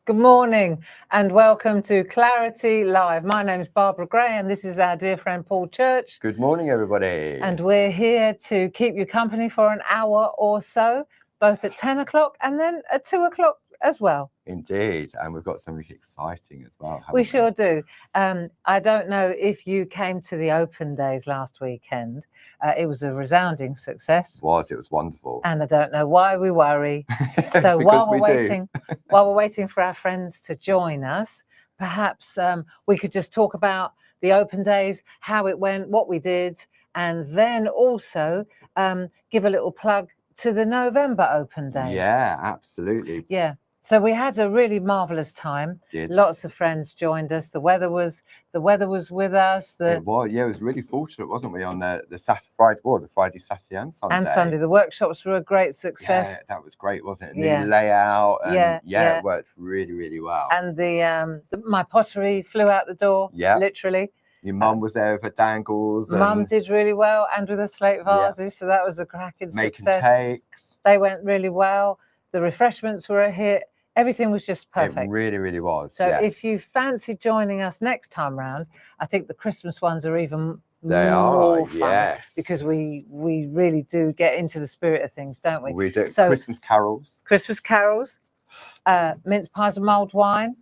Good morning and welcome to Clarity Live. My name is Barbara Gray and this is our dear friend Paul Church. Good morning, everybody. And we're here to keep you company for an hour or so, both at 10 o'clock and then at 2 o'clock as well. Indeed. And we've got something exciting as well. We sure do. I don't know if you came to the open days last weekend. It was a resounding success. It was wonderful. And I don't know why we worry. So while we're waiting for our friends to join us, perhaps we could just talk about the open days, how it went, what we did, and then also give a little plug to the November open days. Yeah, absolutely. Yeah. So we had a really marvelous time. Lots of friends joined us. The weather was with us. It was really fortunate, wasn't we, on the Friday, Saturday and Sunday. And Sunday. The workshops were a great success. Yeah, that was great, wasn't it? New layout. And it worked really, really well. And my pottery flew out the door, literally. Your mum was there with her dangles. Mum did really well, and with her slate vases, so that was a cracking success. Making cakes. They went really well. The refreshments were a hit. Everything was just perfect. It really, really was. So if you fancy joining us next time round, I think the Christmas ones are even more fun. Yes. Because we really do get into the spirit of things, don't we? We do. So, Christmas carols, mince pies and mulled wine.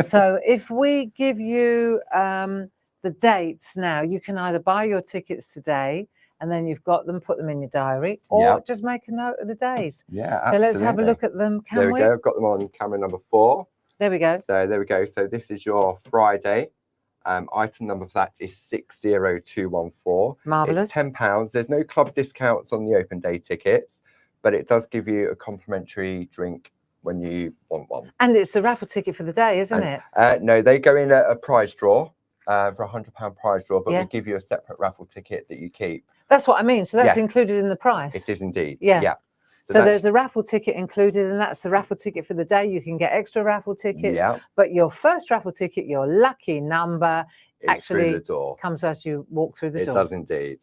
So if we give you the dates now, you can either buy your tickets today and then you've got them, put them in your diary, or just make a note of the days. Yeah, absolutely. So let's have a look at them, can we? There we go. I've got them on camera number 4. There we go. So there we go. So this is your Friday. Item number for that is 60214. Marvellous. It's £10. There's no club discounts on the open day tickets, but it does give you a complimentary drink when you want one. And it's a raffle ticket for the day, isn't it? No, they go in a prize draw. For a £100 prize draw, but we give you a separate raffle ticket that you keep. That's what I mean. So that's included in the price. It is indeed. Yeah. So there's a raffle ticket included, and that's the raffle ticket for the day. You can get extra raffle tickets, but your first raffle ticket, your lucky number, actually through the door. Comes as you walk through the door. It does indeed.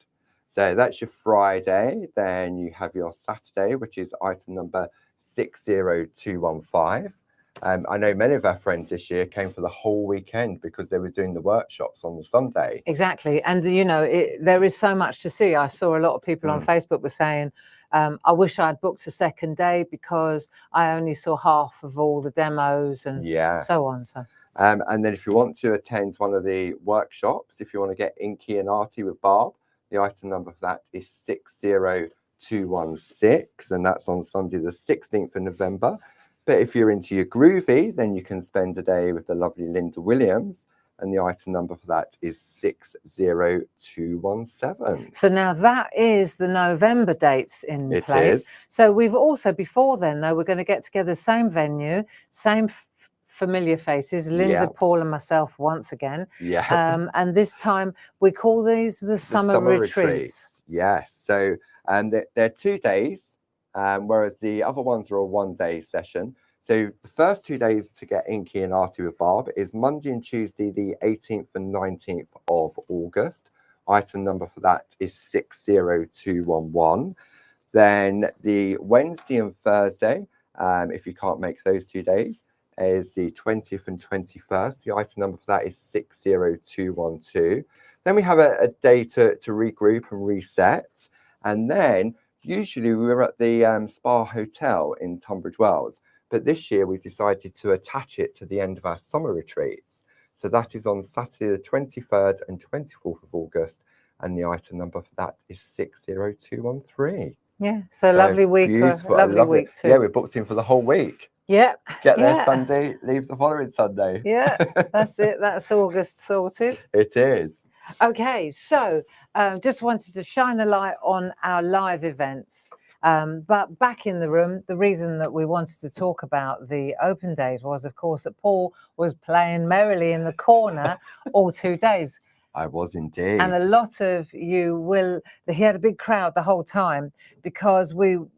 So that's your Friday. Then you have your Saturday, which is item number 60215. I know many of our friends this year came for the whole weekend because they were doing the workshops on the Sunday. Exactly. And, you know, there is so much to see. I saw a lot of people on Facebook were saying, I wish I'd booked a second day because I only saw half of all the demos and so on. So. And then if you want to attend one of the workshops, if you want to get inky and arty with Barb, the item number for that is 60216. And that's on Sunday, the 16th of November. But if you're into your groovy, then you can spend a day with the lovely Linda Williams. And the item number for that is 60217. So now that is the November dates in place. It is. So we've also, before then, though, we're going to get together, same venue, same familiar faces, Linda, Paul and myself once again. Yeah. And this time we call these the summer retreats. Yes. So they're 2 days. Whereas the other ones are a 1-day session. So the first 2 days to get inky and arty with Barb is Monday and Tuesday, the 18th and 19th of August. Item number for that is 60211. Then the Wednesday and Thursday, if you can't make those 2 days, is the 20th and 21st. The item number for that is 60212. Then we have a day to regroup and reset. And then usually we were at the Spa Hotel in Tunbridge Wells, but this year we decided to attach it to the end of our summer retreats. So that is on Saturday the 23rd and 24th of August, and the item number for that is 60213. Yeah, so lovely week. Lovely week too. Yeah, we're booked in for the whole week. Yeah. Get there Sunday, leave the following Sunday. Yeah, that's it. That's August sorted. It is. Okay, so just wanted to shine a light on our live events. But back in the room, the reason that we wanted to talk about the open days was, of course, that Paul was playing merrily in the corner all 2 days. I was indeed. And a lot of you he had a big crowd the whole time because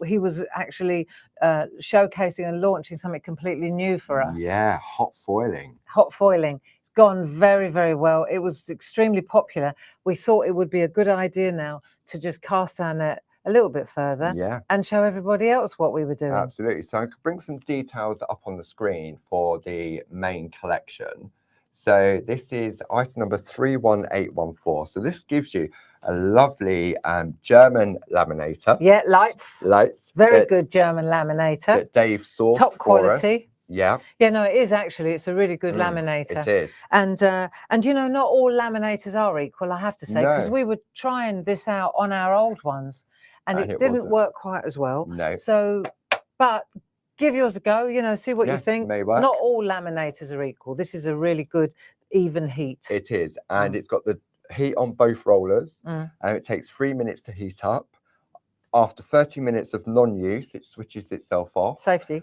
he was actually showcasing and launching something completely new for us. Yeah, hot foiling. Hot foiling. It's gone very, very well. It was extremely popular. We thought it would be a good idea now to just cast our net a little bit further Yeah, and show everybody else what we were doing. absolutely. So I could bring some details up on the screen for the main collection. So this is item number 31814. So this gives you a lovely German laminator. Yeah, lights. Very that, good German laminator. that Dave sourced Top for us. quality. Yeah. Yeah, no, it is actually. It's a really good laminator. It is. And you know, not all laminators are equal, I have to say, because No. we were trying this out on our old ones, and it didn't wasn't. work quite as well. No. So, but give yours a go. You know, see what you think. May work. Not all laminators are equal. This is a really good even heat. It is, and it's got the heat on both rollers, Mm. and it takes 3 minutes to heat up. After 30 minutes of non-use, it switches itself off. Safety.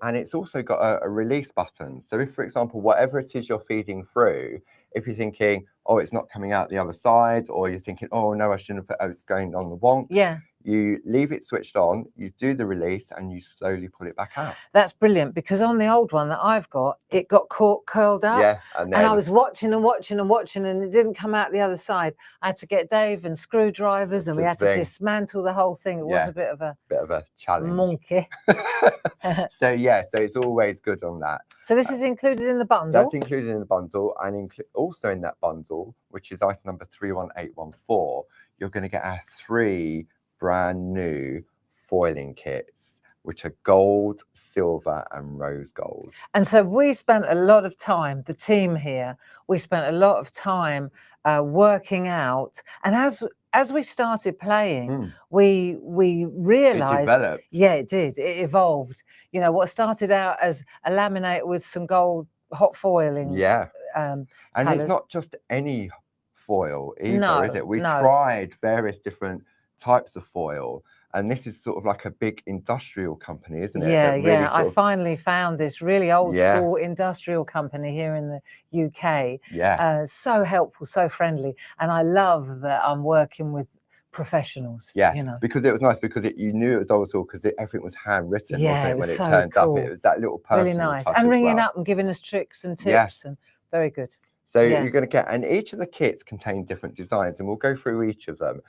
And it's also got a release button. So if, for example, whatever it is you're feeding through, if you're thinking, oh, it's not coming out the other side, or you're thinking, oh, no, I shouldn't have put, oh, it's going on the wonk. Yeah. You leave it switched on, you do the release, and you slowly pull it back out. That's brilliant, because on the old one that I've got, it got caught curled up. Yeah, and I was watching and watching and watching, and it didn't come out the other side. I had to get Dave and screwdrivers, and we had to dismantle the whole thing. It was a bit of a challenge. Monkey. So yeah, so it's always good on that. So this is included in the bundle? That's included in the bundle, and also in that bundle, which is item number 31814, you're going to get our 3 brand new foiling kits, which are gold, silver, and rose gold. And so we spent a lot of time, the team here, we spent a lot of time working out. And as we started playing, we realized, it developed. Yeah, it did. It evolved. You know, what started out as a laminate with some gold hot foiling. Yeah. And it's not just any foil either, is it? We tried various different types of foil, and this is sort of like a big industrial company, isn't it? Yeah, really yeah. I finally found this really old school industrial company here in the UK. Yeah. So helpful, so friendly, and I love that I'm working with professionals. Yeah, you know, because it was nice, because you knew it was old school, because everything was handwritten, yeah, wasn't it? When was it so turned cool. up, it was that little personal really nice, touch and ringing well. up and giving us tricks and tips, and very good. So you're going to get, and each of the kits contain different designs, and we'll go through each of them.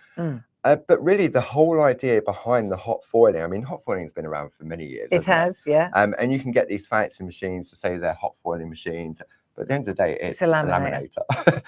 But really, the whole idea behind the hot foiling, I mean, hot foiling has been around for many years. It has, yeah. And you can get these fancy machines to say they're hot foiling machines, but at the end of the day, it's a laminator.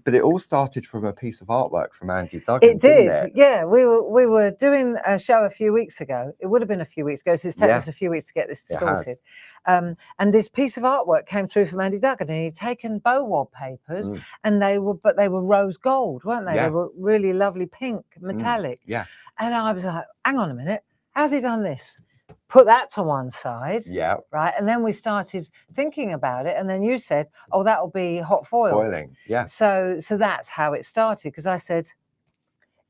But it all started from a piece of artwork from Andy Duggan. It did, didn't it? yeah. We were doing a show a few weeks ago. It would have been a few weeks ago, so it's taken us a few weeks to get this sorted. And this piece of artwork came through from Andy Duggan, and he'd taken Bowab papers, and they were rose gold, weren't they? Yeah. They were really lovely pink, metallic. Yeah. And I was like, hang on a minute, how's he done this? Put that to one side. Yeah. Right. And then we started thinking about it. And then you said, oh, that'll be hot foil. Foiling. Yeah. So that's how it started. Because I said,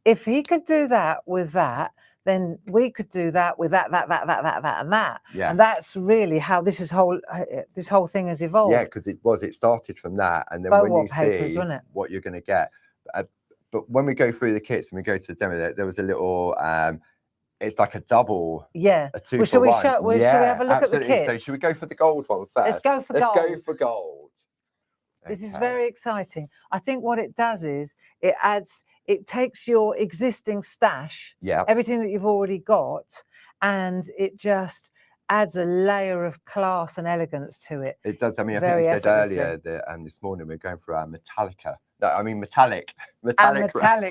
if he could do that with that, then we could do that with that, and that. Yeah. And that's really how this whole thing has evolved. Yeah, because it started from that. And then when you see what you're going to get. But when we go through the kits and we go to the demo, there was a little... it's like a double, a 2 for 1. Shall we have a look at the kits? So should we go for the gold one first? Let's go for gold. Let's go for gold. This is very exciting. I think what it does is it takes your existing stash, everything that you've already got, and it just adds a layer of class and elegance to it. It does. I mean, I think we said earlier that this morning we're going for our Metallica. No, I mean metallic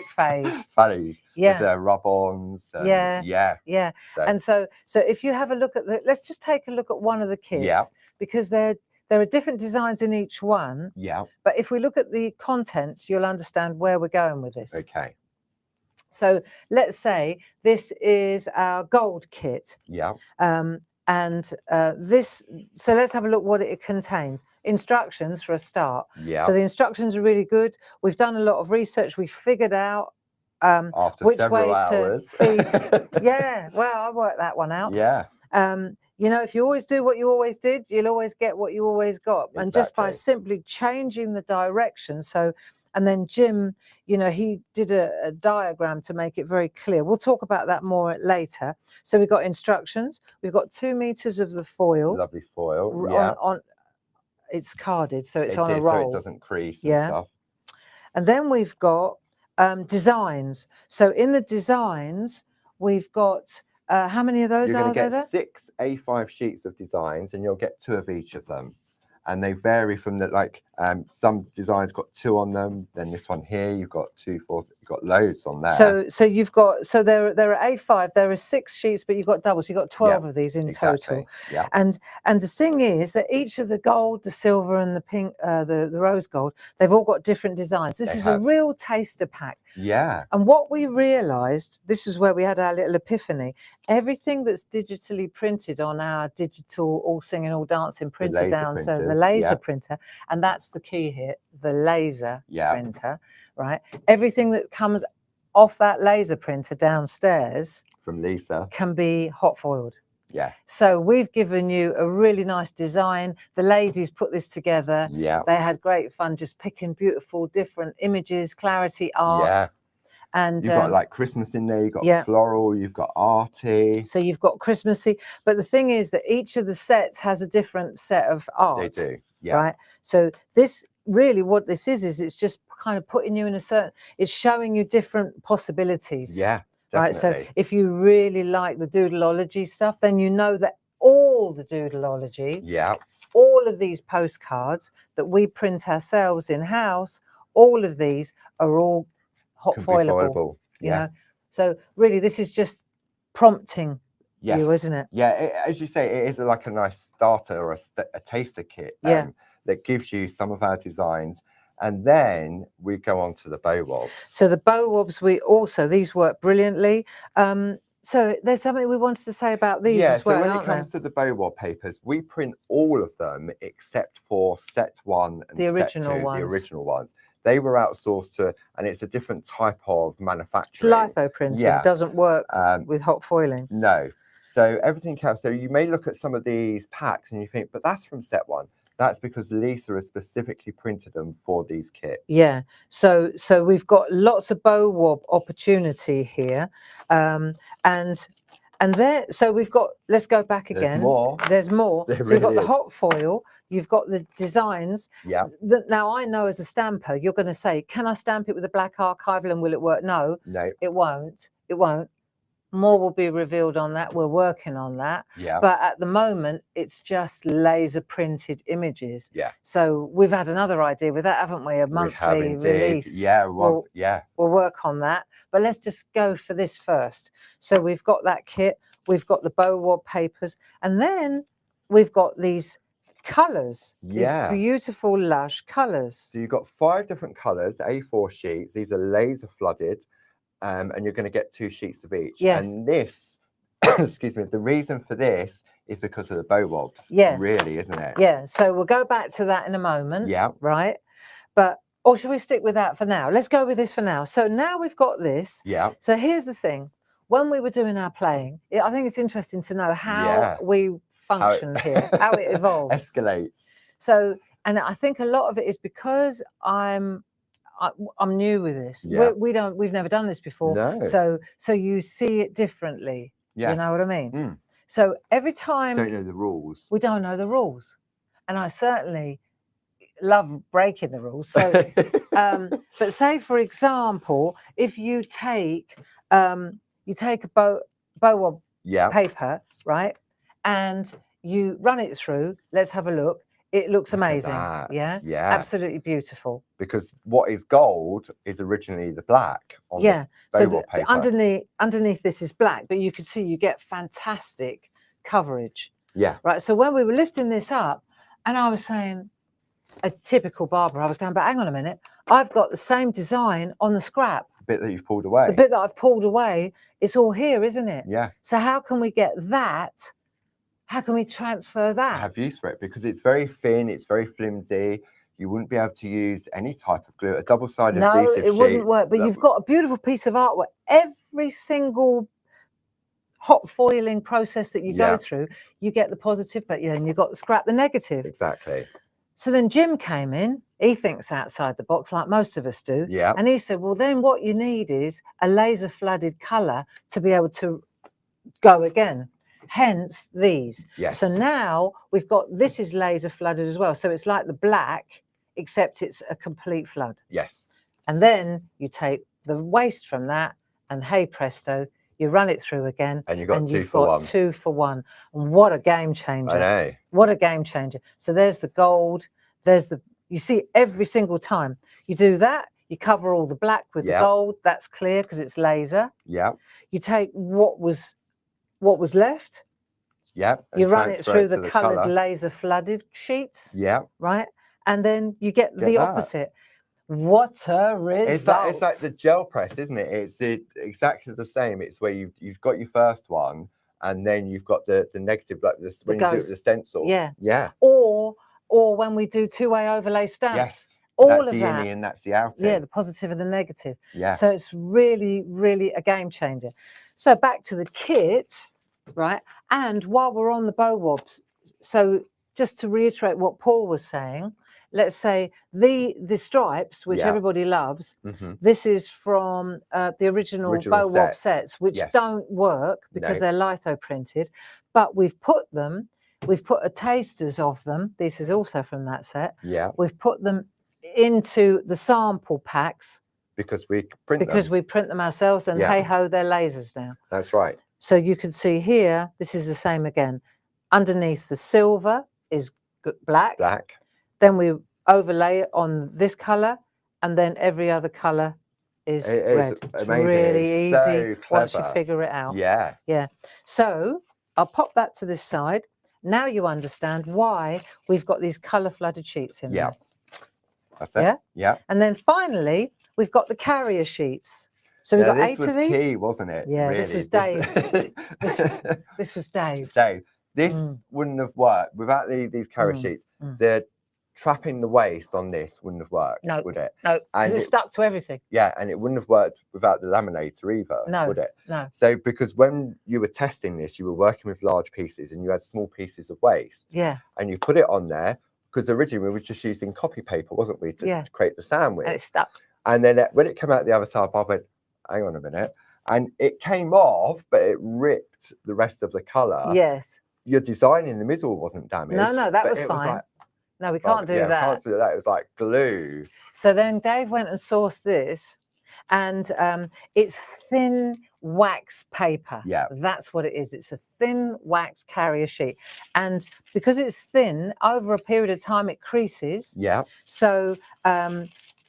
phase. Phase. Yeah. With rub-ons. Yeah. And so if you have a look at let's just take a look at one of the kits, because there are different designs in each one. Yeah. But if we look at the contents, you'll understand where we're going with this. Okay. So let's say this is our gold kit. Yeah. So let's have a look what it contains. Instructions for a start. Yeah. So the instructions are really good. We've done a lot of research. We figured out after which several way hours. to feed. Yeah. Well, I worked that one out. Yeah. You know, if you always do what you always did, you'll always get what you always got. Exactly. And just by simply changing the direction. And then Jim, you know, he did a diagram to make it very clear. We'll talk about that more later. So we've got instructions. We've got 2 meters of the foil. Lovely foil. Yeah. It's carded, so it's on a roll. So it doesn't crease and stuff. And then we've got designs. So in the designs, we've got how many of those You're going are to there? get 6 A5 sheets of designs, and you'll get 2 of each of them. And they vary from the some designs got 2 on them. Then this one here, you've got 2, 4. You've got loads on there. So you've got there are A5. There are 6 sheets, but you've got doubles. You've got 12 of these in total. Yeah. And the thing is that each of the gold, the silver, and the pink, the rose gold, they've all got different designs. This is a real taster pack. Yeah. And what we realised, this is where we had our little epiphany. Everything that's digitally printed on our digital all singing, all dancing printer downstairs, the laser printer, and that's the key here, the laser printer, right? Everything that comes off that laser printer downstairs from Lisa can be hot foiled. Yeah. So we've given you a really nice design. The ladies put this together. Yeah. They had great fun just picking beautiful different images, clarity, art. Yeah. And you've got like Christmas in there, you've got floral, you've got arty. So you've got Christmassy. But the thing is that each of the sets has a different set of art. They do. Yeah. Right. So this really what this is it's just kind of putting you in a certain, it's showing you different possibilities. Yeah. Definitely. Right. So if you really like the doodleology stuff, then you know that all the doodleology, all of these postcards that we print ourselves in house, all of these are all hot foilable. You know, so really this is just prompting you, isn't it? Yeah, as you say, it is like a nice starter or a taster kit that gives you some of our designs. And then we go on to the bow wobs. So the bow wobs, these work brilliantly. So there's something we wanted to say about these as well. So when it comes to the bow wob papers, we print all of them except for set 1 and the set 2, the original ones. They were outsourced to, and it's a different type of manufacturing. It's litho printing. It doesn't work with hot foiling. No. So everything else. So you may look at some of these packs and you think, but that's from set 1. That's because Lisa has specifically printed them for these kits. Yeah. So we've got lots of bow wob opportunity here, and there. So we've got. Let's go back again. There's more. There so you've got the hot foil. You've got the designs. Yeah. Now I know as a stamper, you're going to say, "Can I stamp it with a black archival and will it work?" No. No. It won't. It won't. More will be revealed on that. We're working on that. Yeah. But at the moment, it's just laser printed images. Yeah. So we've had another idea with that, haven't we? A monthly release. Yeah. We'll work on that. But let's just go for this first. So we've got that kit. We've got the bow wob papers. And then we've got these colours. These beautiful, lush colours. So you've got 5 different colours, A4 sheets. These are laser flooded. And you're going to get 2 sheets of each. Yes. And this, excuse me, the reason for this is because of the bow wobs. Yeah. Really, isn't it? Yeah. So we'll go back to that in a moment. Yeah. Right. But, or should we stick with that for now? Let's go with this for now. So now we've got this. Yeah. So here's the thing. When we were doing our playing, I think it's interesting to know how we functioned here, how it evolved. Escalates. So, and I think a lot of it is because I'm new with this. Yeah. We've never done this before. No. So you see it differently. Yeah. You know what I mean? Mm. So every time don't know the rules. We don't know the rules. And I certainly love breaking the rules. So but say for example, if you take a bow wob paper, right? And you run it through, let's have a look. It looks amazing. Yeah. Absolutely beautiful. Because what is gold is originally the black on the bow wob paper. Underneath this is black, but you can see you get fantastic coverage. Yeah. Right. So when we were lifting this up, and I was saying, a typical Barbara, I was going, but hang on a minute, I've got the same design on the scrap. The bit that you've pulled away. The bit that I've pulled away, it's all here, isn't it? Yeah. So how can we get that? How can we transfer that? Have use for it because it's very thin, it's very flimsy. You wouldn't be able to use any type of glue. A double-sided adhesive sheet. No, it wouldn't work. But you've got a beautiful piece of artwork. Every single hot foiling process that you go through, you get the positive, but then you've got to scrap the negative. Exactly. So then Jim came in. He thinks outside the box, like most of us do. Yeah. And he said, well, then what you need is a laser flooded colour to be able to go again. Hence these. Yes. So now we've got, this is laser flooded as well. So it's like the black, except it's a complete flood. Yes. And then you take the waste from that, and hey presto, you run it through again, And you got and two you've for got one. 2 for 1. And what a game I changer! know. What a game changer! So there's the gold. There's the, you see every single time you do that, you cover all the black with the Yep. gold. That's clear because it's laser. Yeah. You take what was left. Yeah. You run it transfer through to the coloured colour. laser flooded sheets, Yeah. right? And then you get the that. opposite. What a result! It's like the gel press, isn't it? It's exactly the same. It's where you've got your first one, and then you've got the negative, like this when you do it with the stencil. Yeah. Yeah. Or when we do 2-way overlay stamps. Yes. All that's of the that. innie and that's the outie. Yeah, the positive and the negative. Yeah. So it's really, really a game changer. So back to the kit, right? And while we're on the bow wobs, so just to reiterate what Paul was saying, let's say the stripes, which Yeah. everybody loves, Mhm. this is from the original bow wob sets, which Yes. don't work because they're litho printed, but we've put a tasters of them. This is also from that set. Yeah. We've put them into the sample packs Because we print them. we print them ourselves, and Yeah. hey ho, they're lasers now. That's right. So you can see here, this is the same again. Underneath the silver is black. Black. Then we overlay it on this color, and then every other color is red. It's amazing. really It's easy so once you clever. figure it out. Yeah. Yeah. So I'll pop that to this side. Now you understand why we've got these color flooded sheets in Yeah. there. That's it. Yeah. Yeah. And then finally, we've got the carrier sheets. So we've got 8 of these. This was key, wasn't it? Yeah, really. this was Dave. This was Dave. Dave, this wouldn't have worked without these carrier sheets. The trapping the waste on this wouldn't have worked, would it? No, because it's stuck to everything. Yeah, and it wouldn't have worked without the laminator either, would it? No. So because when you were testing this, you were working with large pieces and you had small pieces of waste. Yeah. And you put it on there, because originally we were just using copy paper, wasn't we, to create the sandwich. And it stuck. And then when it came out the other side, Bob went, hang on a minute. And it came off, but it ripped the rest of the colour. Yes. Your design in the middle wasn't damaged. No, that was fine. No, we can't do that. Can't do that. It was like glue. So then Dave went and sourced this, and it's thin wax paper. Yeah. That's what it is. It's a thin wax carrier sheet. And because it's thin, over a period of time, it creases. Yeah. So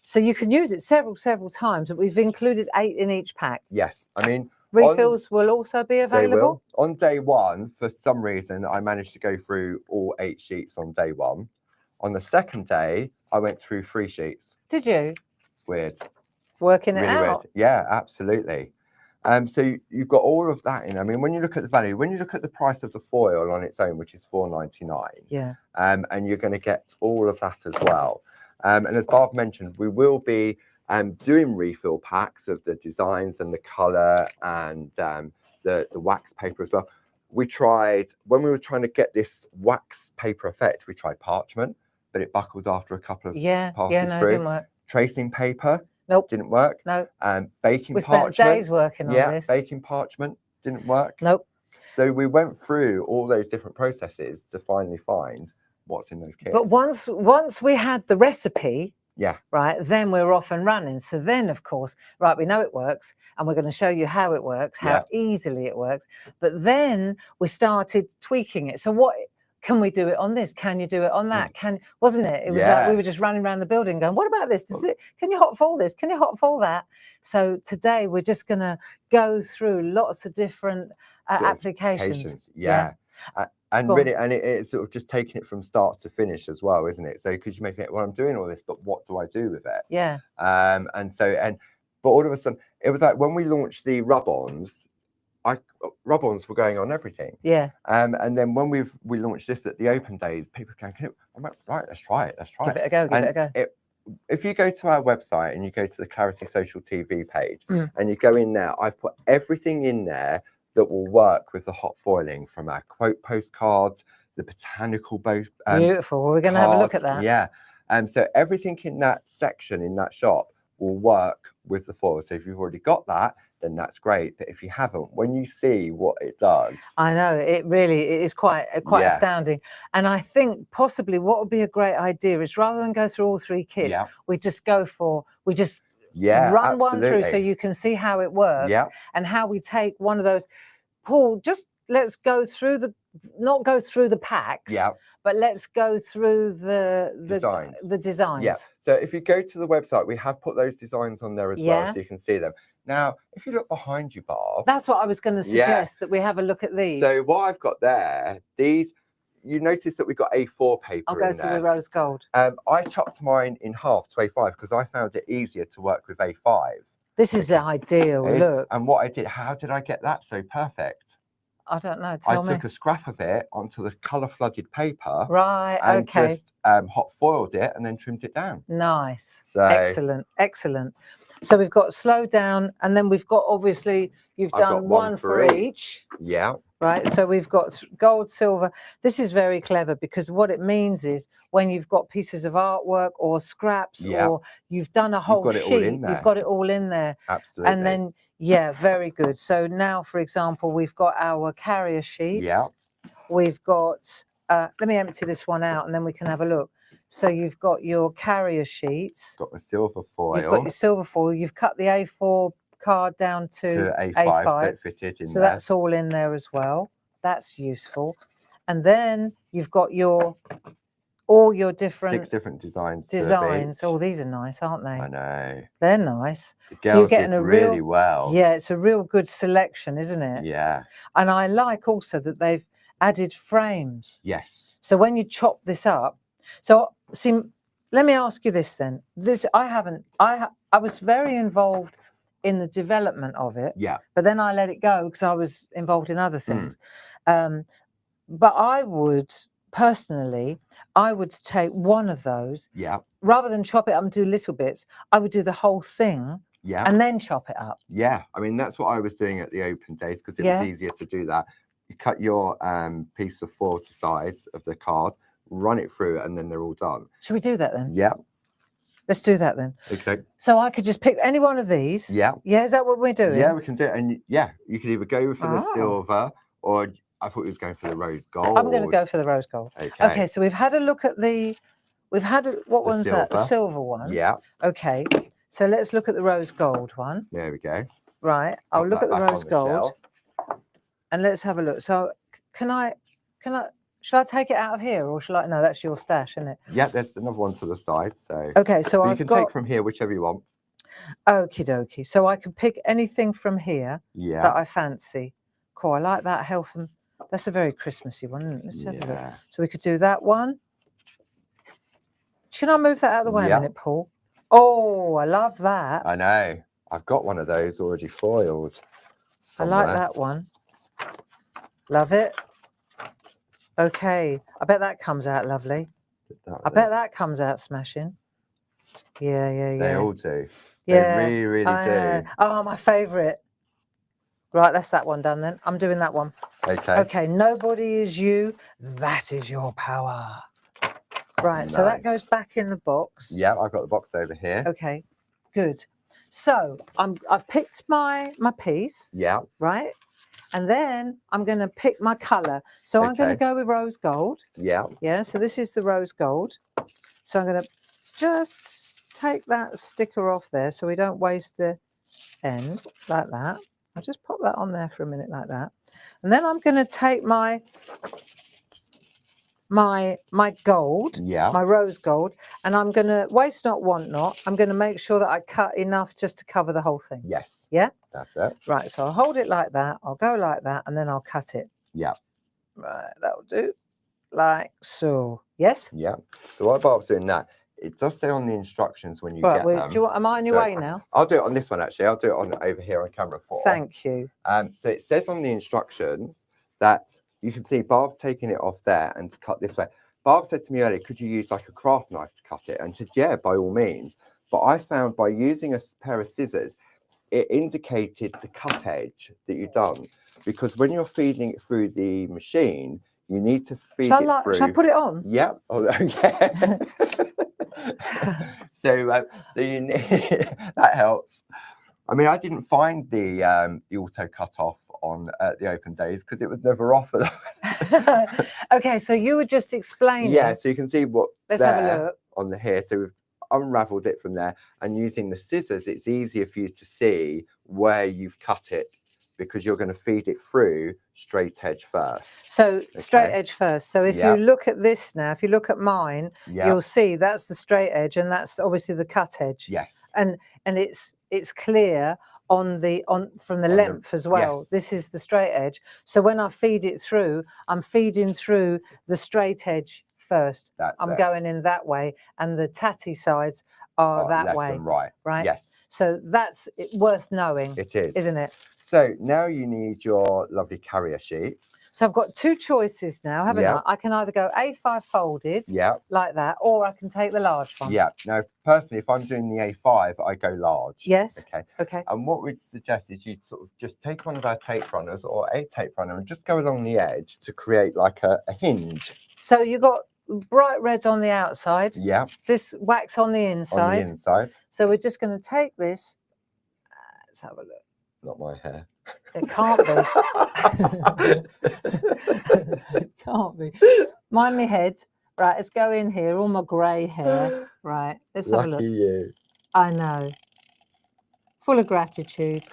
so you can use it several times, but we've included 8 in each pack. Yes. I mean, refills will also be available. They will. On day one, for some reason, I managed to go through all 8 sheets on day one. On the second day, I went through 3 sheets. Did you? Weird. Working it really out. Weird. Yeah, absolutely. So you've got all of that in. I mean, when you look at the value, when you look at the price of the foil on its own, which is £4.99, yeah, and you're going to get all of that as well. And as Barb mentioned, we will be doing refill packs of the designs and the colour and the wax paper as well. We tried, when we were trying to get this wax paper effect, we tried parchment, but it buckled after a couple of passes through. It didn't work. Tracing paper, nope, didn't work. No. Baking we parchment. spent days working on this. Baking parchment didn't work. Nope. So we went through all those different processes to finally find what's in those kits. But once we had the recipe, right, then we're off and running. So then, of course, right, we know it works, and we're going to show you how it works, how easily it works. But then we started tweaking it. So what can we do it on this? Can you do it on that? Wasn't it? It was like we were just running around the building going, what about this? Can you hot fold this? Can you hot fold that? So today we're just going to go through lots of different applications. Yeah. And really, and it's sort of just taking it from start to finish as well, isn't it? So because you may think, well, I'm doing all this, but what do I do with it? Yeah. But all of a sudden, it was like when we launched the rub-ons, rub-ons were going on everything. Yeah. And then when we launched this at the open days, people came, I'm like, right, let's try it. Give it a go. Give it a go. If you go to our website and you go to the Clarity Social TV page and you go in there, I've put everything in there that will work with the hot foiling, from our quote postcards, the botanical beautiful. We're going to have a look at that. Yeah. So everything in that section, in that shop, will work with the foil. So if you've already got that, then that's great. But if you haven't, when you see what it does, I know it is quite astounding. And I think possibly what would be a great idea is, rather than go through all 3 kits, we just Yeah, run one through so absolutely. you can see how it works Yeah, and how we take one of those. Paul, just let's go through not go through the packs, yeah, but let's go through the designs. the Yeah. designs. So if you go to the website, we have put those designs on there as well, Yeah. so you can see them. Now, if you look behind you, Barb. That's what I was going to Yeah. suggest, that we have a look at these. So what I've got there, these, you notice that we've got A4 paper I'll go in to there. the rose gold. I chopped mine in half to A5 because I found it easier to work with A5. This is ideal. It is. Look, And what I did, how did I get that so perfect? I don't know. I Tell me. took a scrap of it onto the colour flooded paper Right. and Okay. just hot foiled it and then trimmed it down. Nice. So Excellent. Excellent. So we've got slow down, and then we've got, obviously, you've I've done got one for each. Yeah. Right. So we've got gold, silver. This is very clever because what it means is when you've got pieces of artwork or scraps Yeah. or you've done a whole got it all sheet, in there. you've got it all in there. Absolutely. And then, yeah, very good. So now, for example, we've got our carrier sheets. Yeah. We've got, let me empty this one out and then we can have a look. So you've got your carrier sheets. Got the silver foil. You've got your silver foil. You've cut the A4 card down to A5, so it fitted in so there. that's all in there as well. That's useful. And then you've got all your different 6 different designs. Oh, these are nice, aren't they? I know. They're nice. The So you're girls getting did a really well. Yeah, it's a real good selection, isn't it? Yeah. And I like also that they've added frames. Yes. So when you chop this up, so see, let me ask you this then. I was very involved in the development of it. Yeah. But then I let it go because I was involved in other things. But I would personally, I would take one of those. Yeah. Rather than chop it up and do little bits, I would do the whole thing. Yeah. And then chop it up. Yeah. I mean, that's what I was doing at the open days because it was easier to do that. You cut your piece of foil to size of the card, run it through, and then they're all done. Should we do that then? Yeah. Let's do that then. Okay. So I could just pick any one of these. Yeah. Yeah, is that what we're doing? Yeah, we can do it. And yeah, you could either go for the silver or I thought he was going for the rose gold. I'm going to go for the rose gold. Okay, so we've had a look at what one's that? The silver one. Yeah. Okay, so let's look at the rose gold one. There we go. Right, I'll look at the rose gold. And let's have a look. So shall I take it out of here or shall I? No, that's your stash, isn't it? Yeah, there's another one to the side. So okay, so you can take from here whichever you want. Okie dokie. So I can pick anything from here that I fancy. Cool. I like that health and that's a very Christmassy one, isn't it? Let's have a look. So we could do that one. Can I move that out of the way a minute, Paul? Oh, I love that. I know. I've got one of those already foiled. Somewhere. I like that one. Love it. Okay. I bet that comes out lovely. I bet that comes out smashing. Yeah. They all do. Yeah. They really do. Oh, my favourite. Right, that's that one done then. I'm doing that one. Okay. Okay, nobody is you. That is your power. Right, so that goes back in the box. Yeah, I've got the box over here. Okay, good. So I've picked my piece. Yeah. Right, and then I'm going to pick my colour. So I'm going to go with rose gold. Yeah. Yeah. So this is the rose gold. So I'm going to just take that sticker off there so we don't waste the end like that. I'll just pop that on there for a minute like that. And then I'm going to take my gold, my rose gold, and I'm going to waste not, want not. I'm going to make sure that I cut enough just to cover the whole thing. Yes. Yeah? That's it. Right, so I'll hold it like that. I'll go like that, and then I'll cut it. Yeah. Right, that'll do. Like so. Yes? Yeah. So while Barb's doing that, it does say on the instructions when you get them. Am I on your way now? I'll do it on this one, actually. I'll do it on over here on camera 4. Thank you. So it says on the instructions that you can see Barb's taking it off there and to cut this way. Barb said to me earlier, could you use like a craft knife to cut it? And I said, yeah, by all means. But I found by using a pair of scissors, it indicated the cut edge that you've done. Because when you're feeding it through the machine, you need to feed it through. Shall I put it on? Yeah. Oh, yeah. So you need that helps. I mean, I didn't find the auto cut off on the open days because it was never offered. Okay, so you were just explaining. Yeah, so you can see what Let's have a look on the here. So unraveled it from there, and using the scissors, it's easier for you to see where you've cut it, because you're going to feed it through straight edge first. So straight Okay. edge first. So if Yep. you look at this now, if you look at mine, Yep. you'll see that's the straight edge, and that's obviously the cut edge. Yes. And it's clear on from the On the- length as well. yes. This is the straight edge. So when I feed it through, I'm feeding through the straight edge first. That's I'm it. going in that way, and the tatty sides are that left way. and right. Right. Yes, So that's worth knowing, it is. isn't it? So now you need your lovely carrier sheets. So I've got two choices now, haven't Yep. I? I can either go A5 folded Yeah. like that, or I can take the large one. Yeah. Now, personally, if I'm doing the A5, I go large. Yes. Okay. Okay. And what we'd suggest is you sort of just take one of our tape runners or a tape runner and just go along the edge to create like a hinge. So you've got bright reds on the outside, Yeah. this wax on the On inside. the inside. So we're just going to take this. Let's have a look. Not my hair. It can't be. It can't be. Mind me head. Right, let's go in here. All my grey hair. Right, let's have a Lucky look. you. I know. Full of gratitude.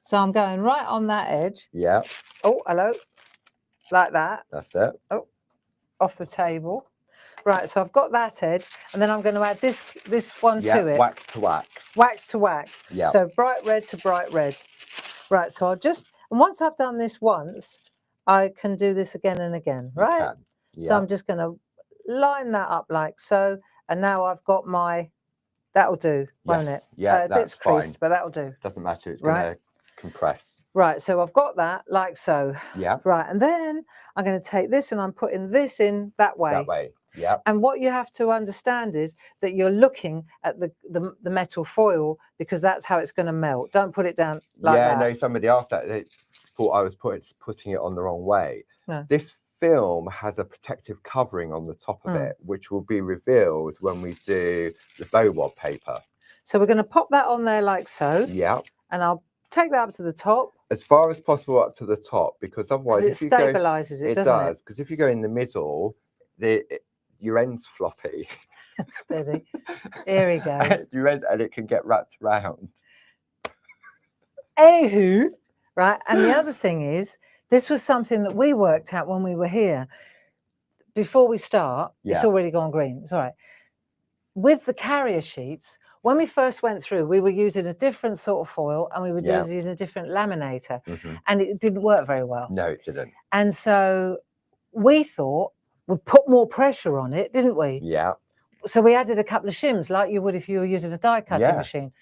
So I'm going right on that edge. Yeah. Oh, hello. Like that. That's it. Off the table. Right, so I've got that edge, and then I'm going to add this one Yeah. to it. Wax to wax. Wax to wax. Yeah. So bright red to bright red. Right, so I'll just, and once I've done this once, I can do this again and again, You right? can. Yeah. So I'm just going to line that up like so, and now I've got my, that'll do, won't it? Yes. Yeah, A that's bit's creased, fine. but that'll do. Doesn't matter. It's Right. going to compress. Right, so I've got that like so. Yeah. Right, and then I'm going to take this and I'm putting this in that way. That way. Yeah. And what you have to understand is that you're looking at the metal foil, because that's how it's going to melt. Don't put it down like Yeah, that. no, somebody asked that. They thought I was putting it on the wrong way. No. This film has a protective covering on the top of Mm. it, which will be revealed when we do the bow wad paper. So we're going to pop that on there like so, Yeah. and I'll take that up to the top, As far as possible up to the top, because otherwise, because it if you go, stabilizes it, it doesn't does. Because if you go in the middle, your end's floppy. it? Steady. Here he goes. Your end, and it can get wrapped around. Anywho, right, and the other thing is, this was something that we worked out when we were here. Before we start, it's Yeah. already gone green. It's all right. With the carrier sheets, when we first went through, we were using a different sort of foil, and we were Yeah. using a different laminator, Mhm. and it didn't work very well. No, it didn't. And so we thought we'd put more pressure on it, didn't we? Yeah. So we added a couple of shims like you would if you were using a die cutting Yeah. machine,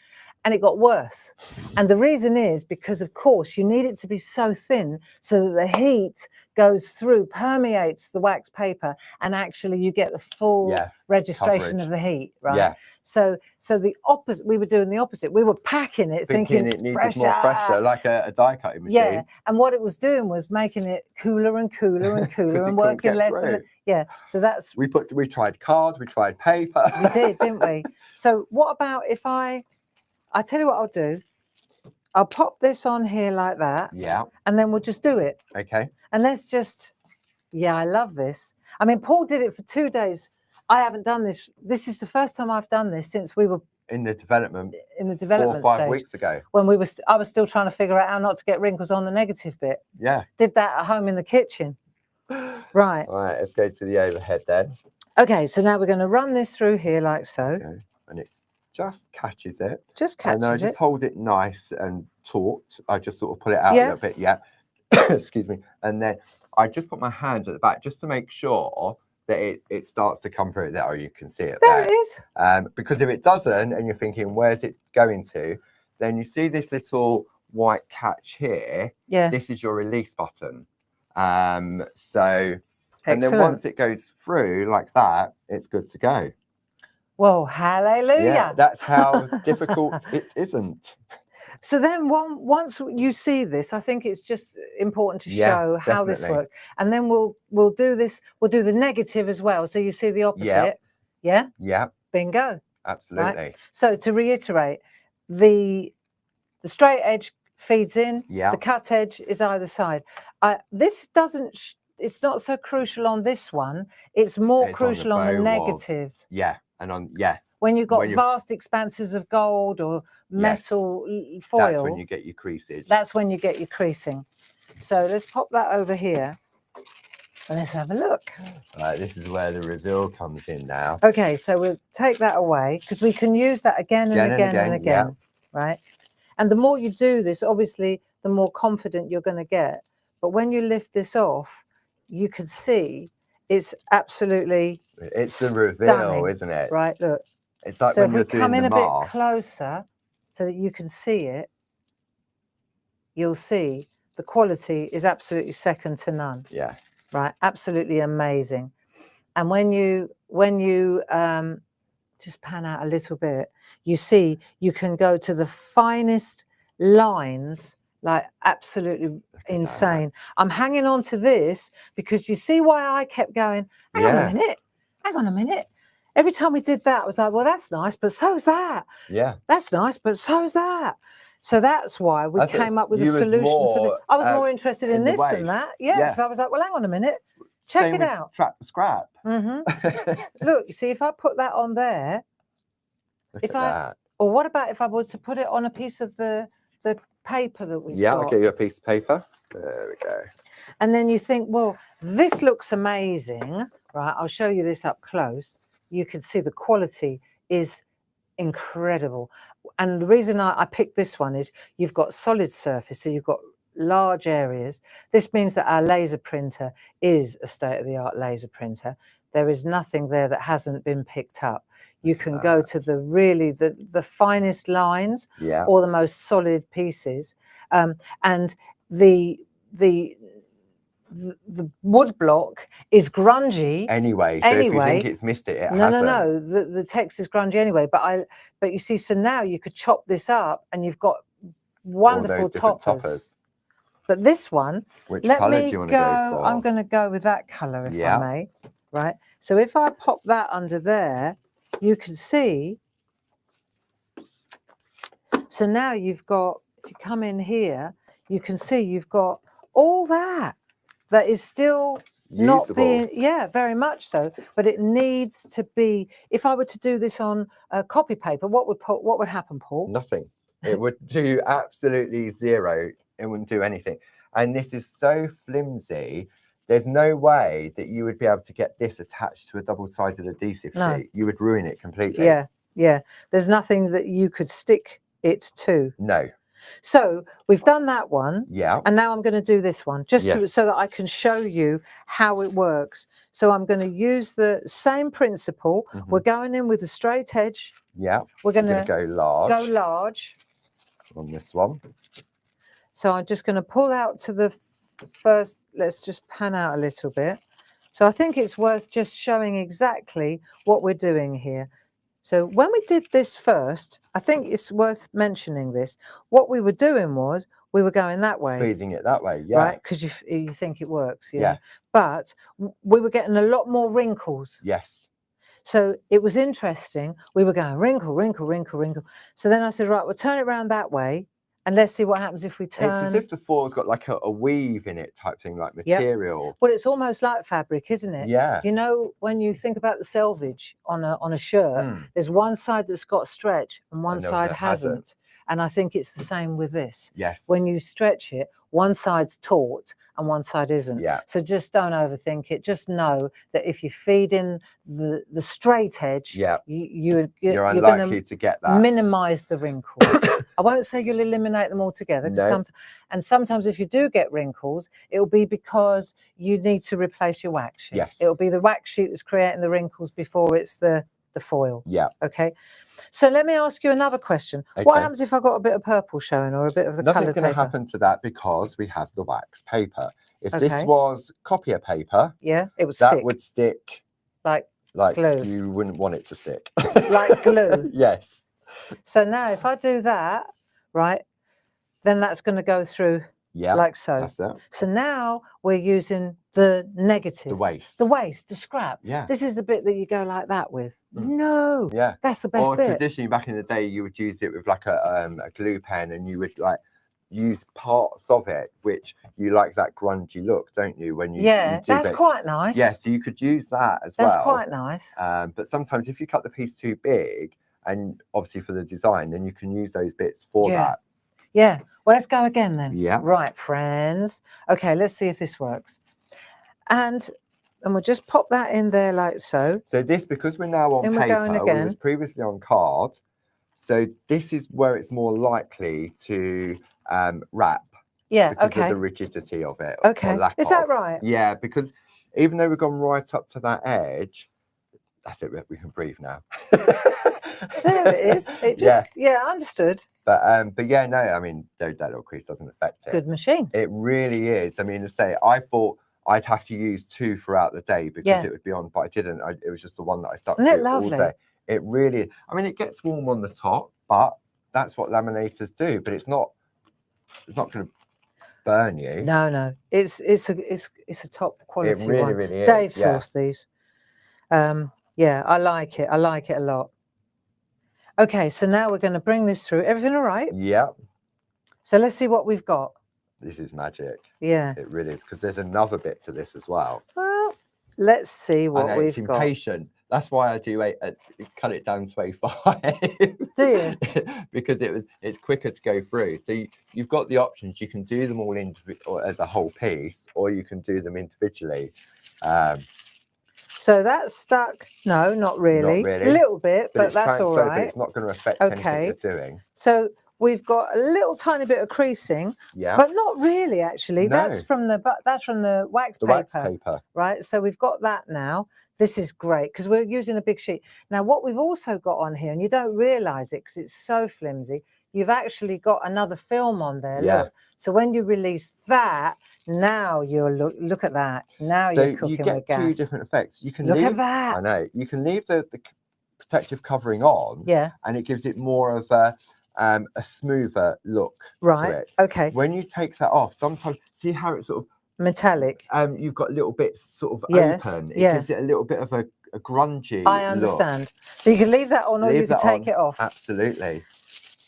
and it got worse. And the reason is because, of course, you need it to be so thin so that the heat goes through, permeates the wax paper, and actually you get the full Yeah. registration coverage. of the heat, right? Yeah. So the opposite, we were doing the opposite. We were packing it, Thinking thinking it needed more pressure, like a die cutting machine. Yeah, and what it was doing was making it cooler and cooler and 'Cause cooler it and couldn't working get less. through. Yeah, so that's We tried card, we tried paper. we did, didn't we? So what about if I tell you what I'll do. I'll pop this on here like that, Yeah. and then we'll just do it. Okay. And let's just, yeah, I love this. I mean, Paul did it for 2 days. I haven't done this. This is the first time I've done this since we were In the development, in the 4 or development 5 stage. weeks ago. When we were, I was still trying to figure out how not to get wrinkles on the negative bit. Yeah. Did that at home in the kitchen. Right. All right. Let's go to the overhead then. Okay. So now we're going to run this through here like so. Okay. And it just catches it. Just And then I catches just it. hold it nice and taut. I just sort of pull it out Yeah. a little bit. Yeah. Excuse me. And then I just put my hands at the back just to make sure that it starts to come through there. Oh, you can see it There there. it is. Because if it doesn't, and you're thinking, where's it going to? Then you see this little white catch here. Yeah. This is your release button. So, and then Excellent. once it goes through like that, it's good to go. Well, hallelujah. Yeah, that's how difficult it isn't. So then once you see this, I think it's just important to Yeah, show how this definitely. works. And then we'll do this, we'll do the negative as well. So you see the opposite. Yeah? Yeah, Bingo. absolutely. So to reiterate, the straight edge feeds in, Yeah, the cut edge is either side. This doesn't, it's not so crucial on this one. It's more It's on the crucial on the bow wads. negatives. yeah, and on when you've got When you're- vast expanses of gold or metal foil, That's when you get your creasage. that's when you get your creasing. So let's pop that over here and let's have a look. Right, this is where the reveal comes in now. Okay, so we'll take that away because we can use that again and again and again, right? And the more you do this, obviously, the more confident you're going to get. But when you lift this off, you can see it's absolutely It's the reveal, stunning, isn't it? right? Look. It's like So when if you're we come doing in the a bit masks. closer so that you can see it, you'll see the quality is absolutely second to none. Yeah. Right, absolutely amazing. And when you just pan out a little bit, you see you can go to the finest lines, like absolutely insane. I'm hanging on to this because you see why I kept going, hang on a minute. Every time we did that, I was like, well, that's nice, but so's that. Yeah. That's nice, but so's that. So that's why we came up with a solution for this. I was more interested in this than that. Yeah, because I was like, well, hang on a minute. Check it out. Trap the scrap. Look, you see, if I put that on there, Look at that. or what about if I was to put it on a piece of the paper that we've got? I'll get you a piece of paper. There we go. And then you think, well, this looks amazing, right? I'll show you this up close. You can see the quality is incredible. And the reason I picked this one is you've got solid surface, so you've got large areas. This means that our laser printer is a state-of-the-art laser printer. There is nothing there that hasn't been picked up. You can go to the finest lines, or the most solid pieces, and the wood block is grungy anyway. So if you think it's missed it, it hasn't. No. The text is grungy anyway. But you see, so now you could chop this up, and you've got wonderful toppers. But this one, which colour do you want to go for? I'm going to go with that colour, if I may. Right. So if I pop that under there, you can see. So now you've got, if you come in here, you can see you've got all that is still not being, very much so. But it needs to be. If I were to do this on copy paper, what would happen, Paul? Nothing. It would do absolutely zero. It wouldn't do anything. And this is so flimsy. There's no way that you would be able to get this attached to a double-sided adhesive sheet. You would ruin it completely. Yeah. There's nothing that you could stick it to. No. So we've done that one. Yeah. And now I'm going to do this one just so that I can show you how it works. So I'm going to use the same principle. We're going in with a straight edge. Yeah. We're going to go large. On this one. So I'm just going to pull out to the first, let's just pan out a little bit. So I think it's worth just showing exactly what we're doing here. So when we did this first, I think it's worth mentioning this. What we were doing was we were going that way. Feeding it that way, yeah. Right, because you think it works, yeah. But we were getting a lot more wrinkles. Yes. So it was interesting. We were going wrinkle, wrinkle, wrinkle, wrinkle. So then I said, right, we'll turn it around that way. And let's see what happens if we turn. It's as if the foil's got like a weave in it type thing, like material. Well, it's almost like fabric, isn't it? Yeah. You know, when you think about the selvage on a shirt, there's one side that's got stretch and one side hasn't. And I think it's the same with this. Yes. When you stretch it, one side's taut and one side isn't. Yeah. So just don't overthink it. Just know that if you feed in the straight edge, you're unlikely to get that. Minimize the wrinkles. I won't say you'll eliminate them altogether. No. Sometimes if you do get wrinkles, it'll be because you need to replace your wax sheet. Yes. It'll be the wax sheet that's creating the wrinkles before it's the foil. Yeah. Okay. So let me ask you another question. Okay. What happens if I got a bit of purple showing or a bit of the Nothing's coloured going to happen to that because we have the wax paper. If this was copier paper, it would that stick. would stick like glue. You wouldn't want it to stick. Like glue. Yes. So now if I do that, right, then that's going to go through like so. That's it. So now we're using the negative. The waste. The waste, the scrap. Yeah. This is the bit that you go like that with. No. Yeah. That's the best bit. Traditionally back in the day, you would use it with like a glue pen and you would like use parts of it, which you like that grungy look, don't you? When you that's quite nice. Yeah, so you could use that as well. That's quite nice. But sometimes if you cut the piece too big, and obviously for the design, then you can use those bits for Yeah. that. Yeah. Well, let's go again then. Yeah. Right, friends. Okay, let's see if this works. And we'll just pop that in there like so. So this, because we're now on Then we're going paper, we was again. previously on card. So this is where it's more likely to wrap. Yeah, Because okay. of the rigidity of it. Or Okay. lack Is that of. right? Yeah, because even though we've gone right up to that edge, that's it, we can breathe now. There it is. It just, yeah, understood. But yeah, no, I mean, that little crease doesn't affect it. Good machine. It really is. I mean, to say, I thought I'd have to use 2 throughout the day because it would be on, but I didn't. It was just the one that I stuck Isn't to it all lovely? day. It really, I mean, it gets warm on the top, but that's what laminators do. But it's not going to burn you. No. It's a top quality It really, one. really is. Dave Yeah. sourced these. Yeah, I like it. I like it a lot. Okay, so now we're going to bring this through. Everything all right? Yep. So let's see what we've got. This is magic. Yeah. It really is, because there's another bit to this as well. Well, let's see what I know, we've it's got. impatient. That's why I do cut it down to A5. Do you? Because it's quicker to go through. So you've got the options. You can do them all or as a whole piece, or you can do them individually. So that's stuck. No, not really. Not really. A little bit, but it's that's all transferred, right. But it's not going to affect anything Okay. you're doing. So we've got a little tiny bit of creasing, Yeah. but not really actually. No. That's from the wax The paper. wax paper. Right. So we've got that now. This is great because we're using a big sheet. Now what we've also got on here, and you don't realise it because it's so flimsy, you've actually got another film on there. Yeah. Look. So when you release that, now you're look at that. Now So you're cooking you get with gas. 2 different effects. You can Look leave, at that. I know. You can leave the protective covering on. Yeah. And it gives it more of a smoother look Right. to it. Okay. When you take that off, sometimes see how it's sort of metallic. You've got little bits sort of Yes, open. It yeah. gives it a little bit of a grungy I understand. look. So you can leave that on, or Leave you can that take on. it off. Absolutely.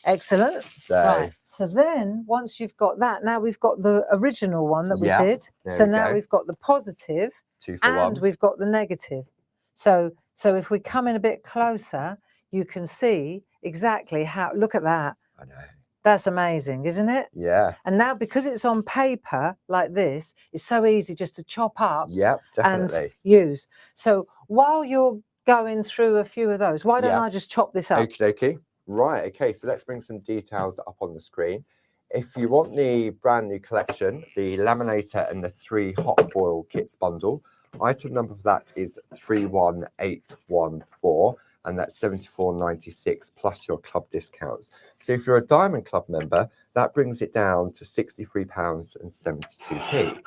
Excellent. So, right. So then once you've got that, now we've got the original one that we Yeah, did. there So we now go. we've got the positive 2 for and 1. we've got the negative. So if we come in a bit closer, you can see exactly how, look at that. I know. That's amazing, isn't it? Yeah. And now because it's on paper like this, it's so easy just to chop up Yep, and definitely. use. So while you're going through a few of those, why don't Yeah. I just chop this up? Okie dokie. Right, okay, so let's bring some details up on the screen. If you want the brand new collection, the laminator and the 3 hot foil kits bundle, item number for that is 31814, and that's £74.96 plus your club discounts. So if you're a Diamond Club member, that brings it down to £63.72p.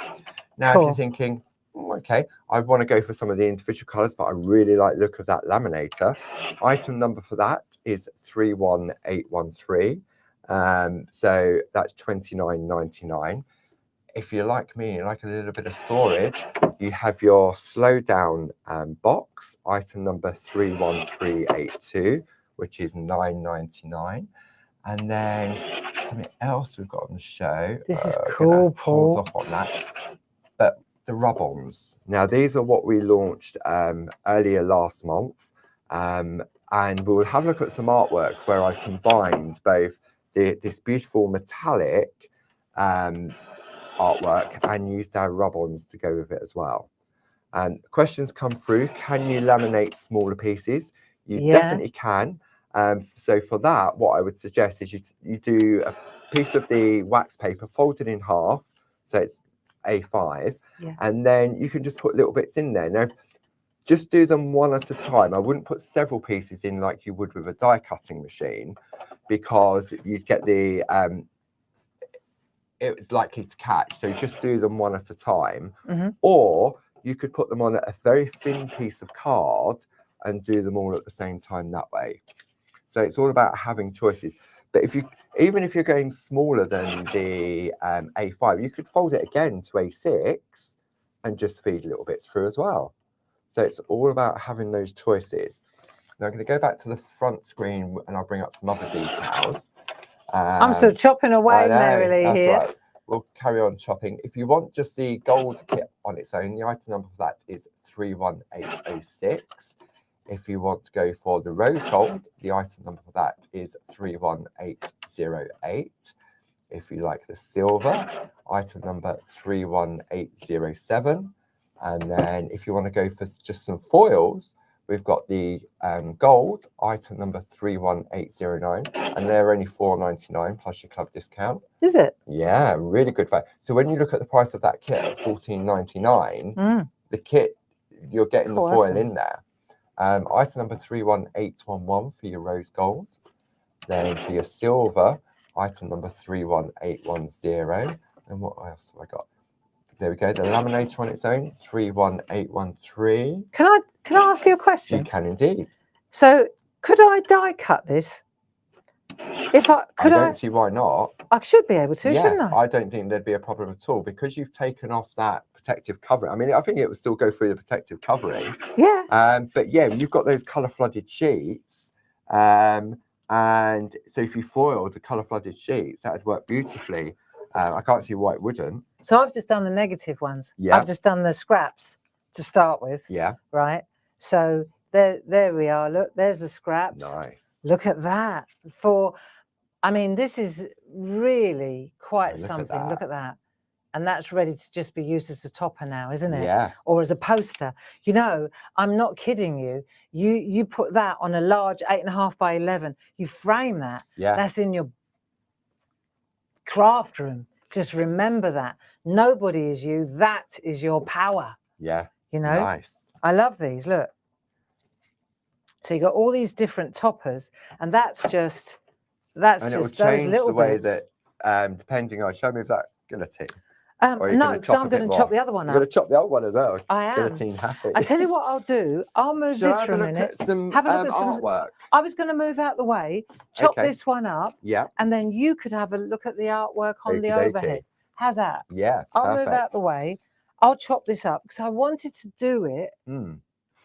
Now, Cool. if you're thinking, okay, I want to go for some of the individual colours, but I really like the look of that laminator. Item number for that is 31813. So that's £29.99. If you're like me, you like a little bit of storage, you have your slow down box, item number 31382, which is £9.99. And then something else we've got on the show. This is gonna cool, Paul. Hold off on that. But the rub-ons. Now, these are what we launched earlier last month. And we'll have a look at some artwork where I've combined both this beautiful metallic artwork and used our rub-ons to go with it as well. And questions come through. Can you laminate smaller pieces? You definitely can. So for that, what I would suggest is you do a piece of the wax paper folded in half, so it's A5, and then you can just put little bits in there. Now, just do them one at a time. I wouldn't put several pieces in like you would with a die cutting machine, because you'd get the it's likely to catch. So just do them one at a time. Or you could put them on a very thin piece of card and do them all at the same time that way. So it's all about having choices. But even if you're going smaller than the A5, you could fold it again to A6 and just feed little bits through as well. So it's all about having those choices. Now I'm going to go back to the front screen and I'll bring up some other details. I'm still chopping away merrily here. Right. We'll carry on chopping. If you want just the gold kit on its own, the item number for that is 31806. If you want to go for the rose gold, the item number for that is 31808. If you like the silver, item number 31807. And then if you want to go for just some foils, we've got the gold, item number 31809, and they're only $4.99 plus your club discount. Is it? Yeah, really good value. So when you look at the price of that kit at $14.99, the kit, you're getting the foil in there. Item number 31811 for your rose gold. Then for your silver, item number 31810. And what else have I got? There we go. The laminator on its own, 31813. Can I ask you a question? You can indeed. So could I die cut this? If I could, I don't see why not. I should be able to, shouldn't I? I don't think there'd be a problem at all because you've taken off that protective covering. I mean, I think it would still go through the protective covering. Yeah. But yeah, you've got those colour flooded sheets. And so if you foiled the colour flooded sheets, that would work beautifully. I can't see why it wouldn't. So I've just done the negative ones. Yeah. I've just done the scraps to start with. Yeah. Right. So there we are. Look, there's the scraps. Nice. Look at that. I mean, this is really quite something. Look at that. And that's ready to just be used as a topper now, isn't it? Yeah. Or as a poster. You know, I'm not kidding you. You put that on a large 8.5 by 11. You frame that. Yeah. That's in your craft room. Just remember that. Nobody is you. That is your power. Yeah. You know? Nice. I love these. Look. So you got all these different toppers, and that's just And just it will those change little the way bits. that, depending on, show me that guillotine. Or No, because I'm going to chop the other one You're going up. to chop the other one as well. I am. Guillotine happy. I tell you what I'll do. I'll move Shall I this for a minute. Have a look Have a at look some at some artwork. I was going to move out the way, chop Okay. this one up, Yeah. and then you could have a look at the artwork on the Okey-dokey. overhead. How's that? Yeah. I'll move out the way. I'll chop this up because I wanted to do it.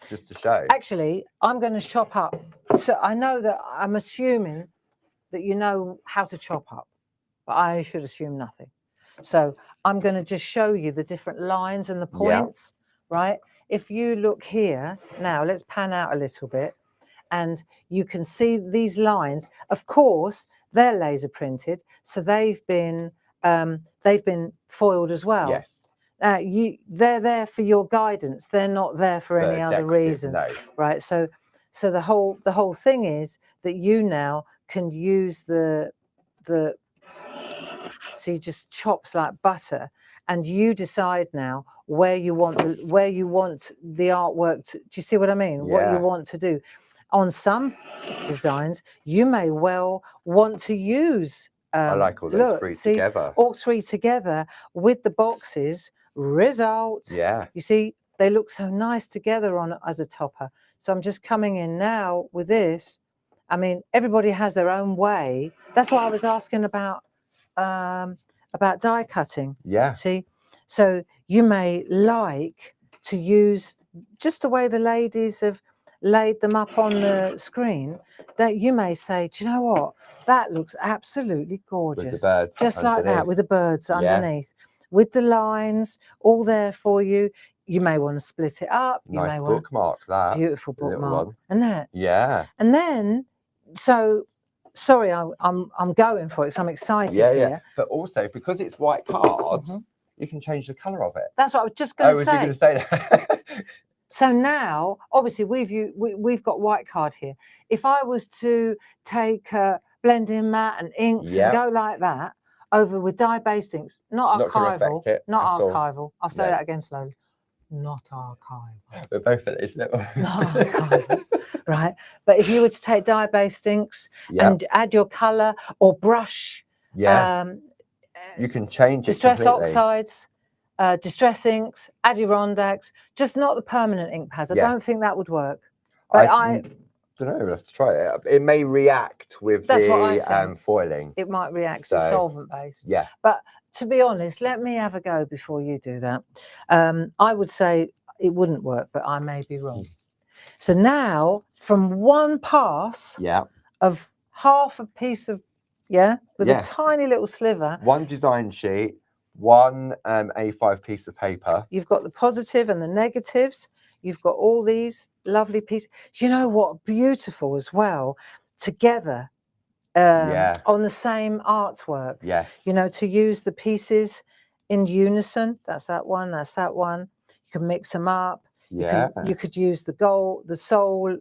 Just to show. Actually, I'm going to chop up. So I know that I'm assuming that you know how to chop up, but I should assume nothing. So I'm going to just show you the different lines and the points, right? If you look here, now let's pan out a little bit, and you can see these lines. Of course, they're laser printed, so they've been foiled as well. Yes. They're there for your guidance. They're not there for any other reason, no. right? So the whole thing is that you now can use the so you just chops like butter, and you decide now where you want the artwork to, do you see what I mean? What you want to do. On some designs, you may well want to use I like all those three together. All three together with the boxes. Result. Yeah. You see, they look so nice together on as a topper. So I'm just coming in now with this. I mean, everybody has their own way. That's why I was asking about die cutting. Yeah. See, so you may like to use just the way the ladies have laid them up on the screen. That you may say, do you know what? That looks absolutely gorgeous. With the birds just underneath. like that, with the birds underneath, with the lines all there for you. You may want to split it up. You Nice may want bookmark that. beautiful little bookmark, one. and that. Yeah. And then, so sorry, I'm going for it because I'm excited Yeah. here. But also because it's white card, you can change the colour of it. That's what I was just going to was say. you going to say that? So now, obviously, we've got white card here. If I was to take blending matte and inks and go like that over with dye-based inks, not gonna archival, affect it not at all. archival. I'll say No. that again slowly. Not archival. We're both at this level. Not archival, right? But if you were to take dye-based inks and add your colour or brush, you can change it distress completely. oxides. Distress inks, Adirondacks, just not the permanent ink pads. I don't think that would work. But I don't know. We'll have to try it. It may react with the foiling. It might react to solvent based. Yeah. But to be honest, let me have a go before you do that. I would say it wouldn't work, but I may be wrong. So now, from one pass of half a piece of with a tiny little sliver, one design sheet, one A5 piece of paper. You've got the positive and the negatives. you've got all these lovely pieces. You know what? Beautiful as well, together on the same artwork. Yes. You know, to use the pieces in unison. That's that one. That's that one. You can mix them up. Yeah. You could use the gold, the soul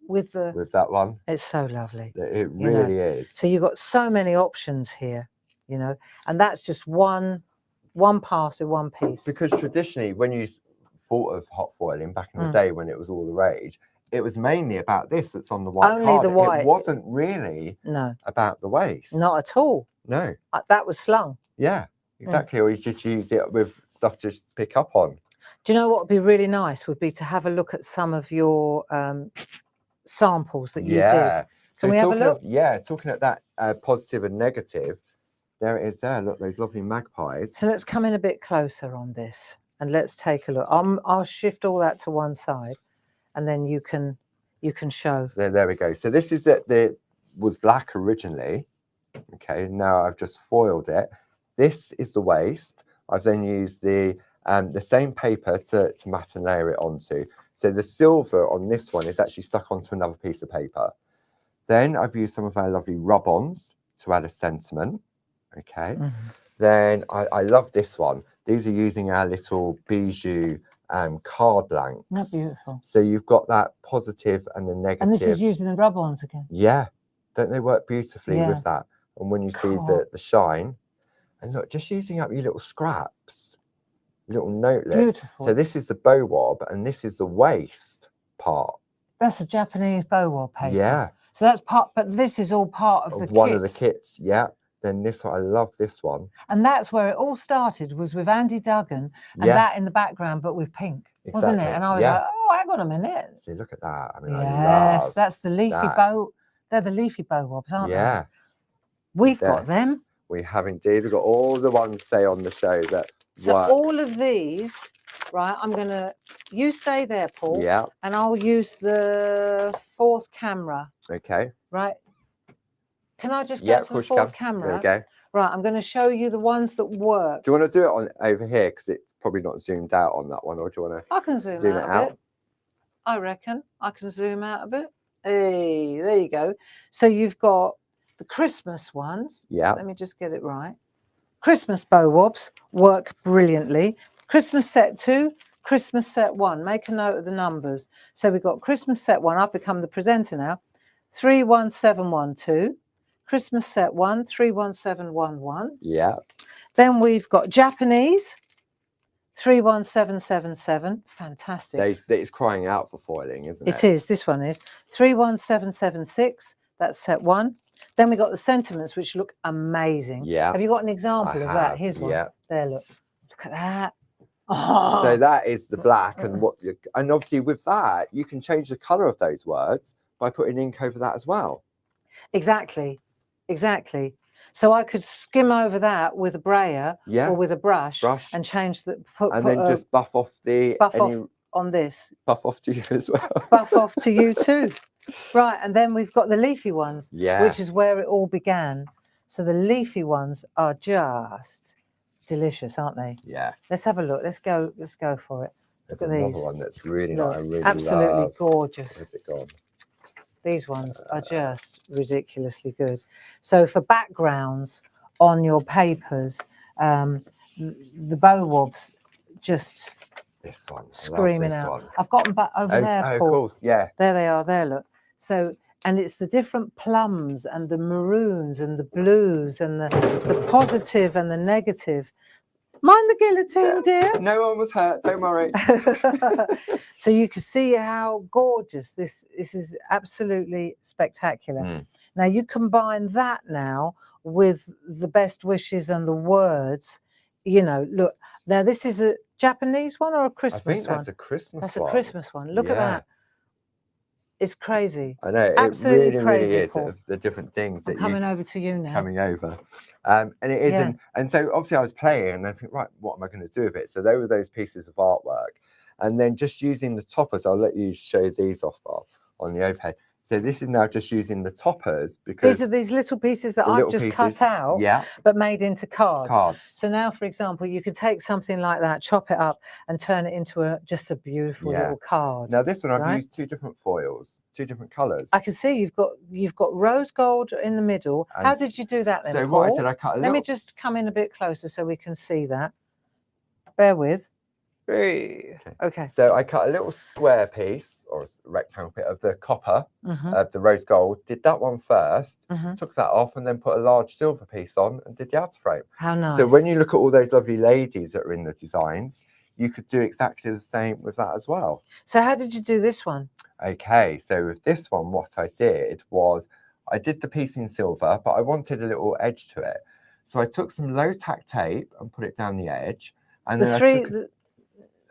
with that one. It's so lovely. It really is. So you've got so many options here, you know, and that's just one part of one piece. Because traditionally, when you thought of hot foiling back in the day when it was all the rage, it was mainly about this that's on the white Only card. the white. It wasn't really about the waist. Not at all. No. That was slung. Yeah, exactly. Or you just use it with stuff to pick up on. Do you know what would be really nice would be to have a look at some of your samples that you did. Can we have a look? Talking at that positive and negative, there it is there. Look, those lovely magpies. So let's come in a bit closer on this and let's take a look. I'll shift all that to one side and then you can show. There we go. So this is it. Was black originally. Okay, now I've just foiled it. This is the waist. I've then used the same paper to matte and layer it onto. So the silver on this one is actually stuck onto another piece of paper. Then I've used some of our lovely rub-ons to add a sentiment. Okay. Then I love this one. These are using our little bijou card blanks. Not beautiful. So you've got that positive and the negative. And this is using the rub-ons again. Yeah. Don't they work beautifully with that? And when you see the shine, and look, just using up your little scraps, little notelets. Beautiful. So this is the bow wob and this is the waist part. That's a Japanese bow wob paper. Yeah. So that's part, but this is all part of the one of the kits. Yeah. Then this one, I love this one. And that's where it all started, was with Andy Duggan and that in the background, but with pink, wasn't it? And I was like, oh, hang on a minute. See, look at that. I mean, yes, that's the leafy bow. They're the leafy bow wobs, aren't they? Yeah. We've got them. We have indeed. We've got all the ones, say, on the show that work. All of these, right, you stay there, Paul. Yeah. And I'll use the fourth camera. Okay. Right. Can I just get to the fourth camera? There we go. Right, I'm going to show you the ones that work. Do you want to do it on over here? Because it's probably not zoomed out on that one. Or do you want to I can zoom out a bit. I reckon I can zoom out a bit. Hey, there you go. So you've got the Christmas ones. Yeah. Let me just get it right. Christmas bow wobs work brilliantly. Christmas set 2, Christmas set 1. Make a note of the numbers. So we've got Christmas set 1. I've become the presenter now. 31712. Christmas set 1, 31711. Yeah. Then we've got Japanese 31777. Fantastic. It's crying out for foiling, isn't it? It is. This one is 31776. That's set 1. Then we got the sentiments, which look amazing. Yeah. Have you got an example of that? Here's one. Yeah. There, look. Look at that. Oh. So that is the black, and and obviously with that you can change the color of those words by putting ink over that as well. Exactly. So I could skim over that with a brayer or with a brush and change the just buff off on this. Buff off to you as well. Buff off to you too. Right, and then we've got the leafy ones, which is where it all began. So the leafy ones are just delicious, aren't they? Yeah. Let's have a look. Let's go for it. There's look at another these. one that's really nice. I really absolutely love. gorgeous. Where's it gone? These ones are just ridiculously good. So for backgrounds on your papers, the bow wobs just this one screaming out. I've got them back over there, Paul. Of course, yeah. There they are. There, look. So, and it's the different plums and the maroons and the blues and the positive and the negative. Mind the guillotine, dear. No one was hurt. Don't worry. So you can see how gorgeous this is. Absolutely spectacular. Now you combine that now with the best wishes and the words. You know, look. Now this is a Japanese one or a Christmas one? I think that's a Christmas one. That's a Christmas one. Look at that. It's crazy. I know. Absolutely it crazy, really is. Paul. The different things I'm coming over to you now. Coming over. And it is. And so obviously I was playing and I think, right, what am I going to do with it? So there were those pieces of artwork. And then just using the toppers, I'll let you show these off on the overhead. So this is now just using the toppers because These are these little pieces that the I've little just pieces, cut out, yeah, but made into cards. cards. So now, for example, you could take something like that, chop it up, and turn it into just a beautiful Yeah. little card. Now this one I've right? used 2 different foils, 2 different colours. I can see you've got rose gold in the middle. And How did you do that then, So Paul? what I did, I cut a Let me little. just come in a bit closer so we can see that. Bear with. Okay. So I cut a little square piece or rectangle bit of the copper, Mhm. of the rose gold. Did that one first, Mhm. took that off, and then put a large silver piece on and did the outer frame. How nice. So when you look at all those lovely ladies that are in the designs, you could do exactly the same with that as well. So how did you do this one? Okay, so with this one, what I did was I did the piece in silver, but I wanted a little edge to it. So I took some low tack tape and put it down the edge, and then I took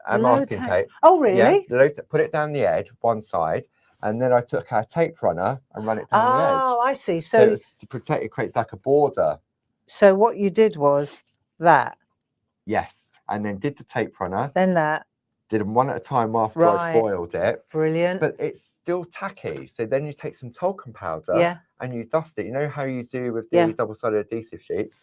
a low masking tack- tape. Oh, really? Yeah, the low put it down the edge, one side, and then I took our tape runner and ran it down the edge. Oh, I see. So So, it's to protect, it creates like a border. so what you did was that, Yes, and then did the tape runner, then that. did them one at a time after I Right. foiled it. Brilliant. But it's still tacky. So then you take some talcum powder Yeah. and you dust it. You know how you do with the Yeah. double-sided adhesive sheets?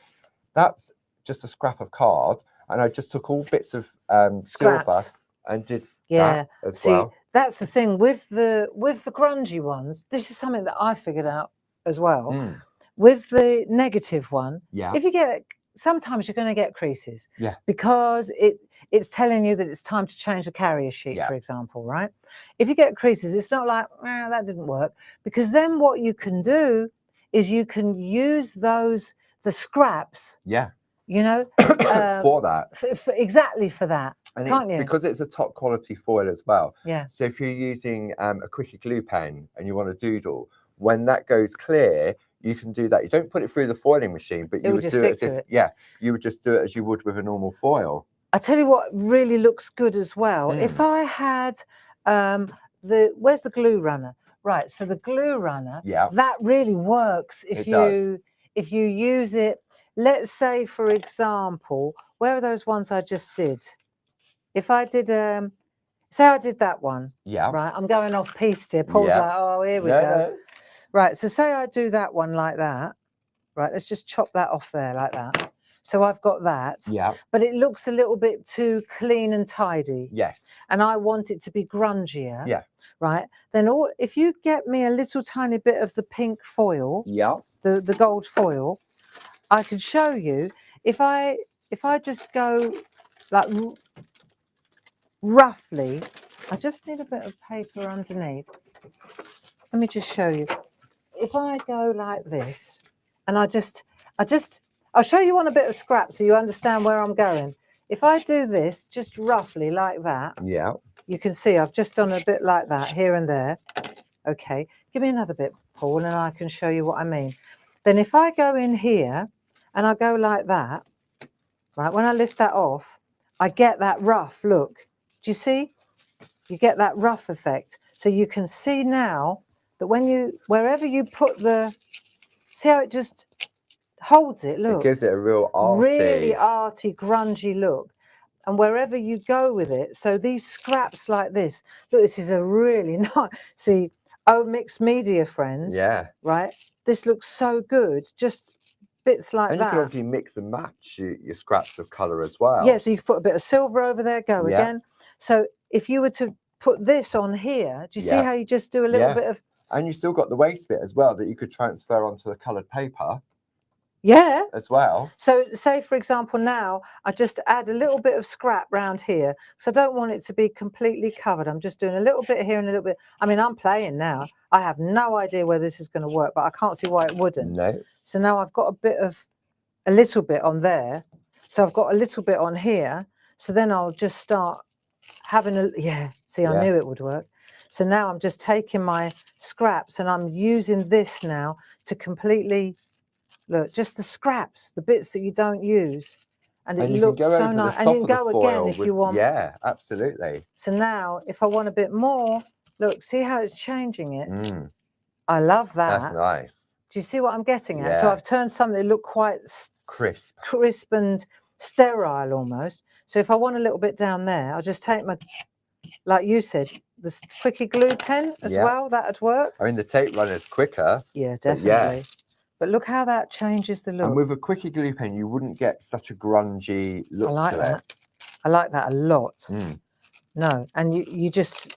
That's just a scrap of card. And I just took all bits of silver Scraps. and did Yeah. that as See, well. that's the thing with the grungy ones. This is something that I figured out as well. Mm, With the negative one, yeah. if you get sometimes you're going to get creases. Yeah. Because it's telling you that it's time to change the carrier sheet, Yeah. for example, right? If you get creases, it's not like, that didn't work. Because then what you can do is you can use the scraps, Yeah. you know, For that. exactly for that. And Can't it's you? because it's a top quality foil as well. Yeah. So if you're using a quickie glue pen and you want to doodle, when that goes clear, you can do that. You don't put it through the foiling machine, but you would just do it stick as to if, it. yeah, you would just do it as you would with a normal foil. I tell you what really looks good as well. If I had where's the glue runner? Right, so the glue runner, Yeah. that really works if you use it. Let's say, for example, where are those ones I just did? If I did say I did that one. Yeah. Right, I'm going off piste here. Paul's like, oh, here we go. No. Right, so say I do that one like that. Right, let's just chop that off there like that. So I've got that. Yeah. But it looks a little bit too clean and tidy. Yes. And I want it to be grungier. Yeah. Right. Then if you get me a little tiny bit of the pink foil, Yeah. the gold foil, I can show you if I just go like roughly, I just need a bit of paper underneath. Let me just show you. If I go like this, and I'll show you on a bit of scrap so you understand where I'm going. If I do this just roughly like that, Yeah. you can see I've just done a bit like that here and there. Okay, give me another bit, Paul, and I can show you what I mean. Then if I go in here and I go like that, right, when I lift that off, I get that rough look. Do you see? You get that rough effect. So you can see now that wherever you put see how it just holds it, look. It gives it a real arty. Really arty, grungy look. And wherever you go with it, so these scraps like this, look, this is a really nice, see, mixed media friends. Yeah. Right? This looks so good, just bits like And that. you can obviously mix and match your scraps of colour as well. Yeah, so you can put a bit of silver over there, go Yeah. again. So if you were to put this on here, do you see how you just do a little bit of... And you still got the waste bit as well that you could transfer onto the coloured paper. Yeah. As well. So say, for example, now I just add a little bit of scrap round here. So I don't want it to be completely covered. I'm just doing a little bit here and a little bit. I mean, I'm playing now. I have no idea where this is going to work, but I can't see why it wouldn't. No. So now I've got a little bit on there. So I've got a little bit on here. So then I'll just start having see, I knew it would work. So now I'm just taking my scraps and I'm using this now to completely... Look, just the scraps, the bits that you don't use. And it looks so nice. And you can go again if you want. Yeah, absolutely. So now, if I want a bit more, look, see how it's changing it? Mm. I love that. That's nice. Do you see what I'm getting at? Yeah. So I've turned something that looked quite crisp and sterile almost. So if I want a little bit down there, I'll just take my, like you said, quickie glue pen as Yeah. well. That'd work. I mean, the tape runner's quicker. Yeah, But definitely. yeah. But look how that changes the And look. with a quickie glue pen, you wouldn't get such a grungy look I like to that. it. I like that a lot. Mm. No, and you just,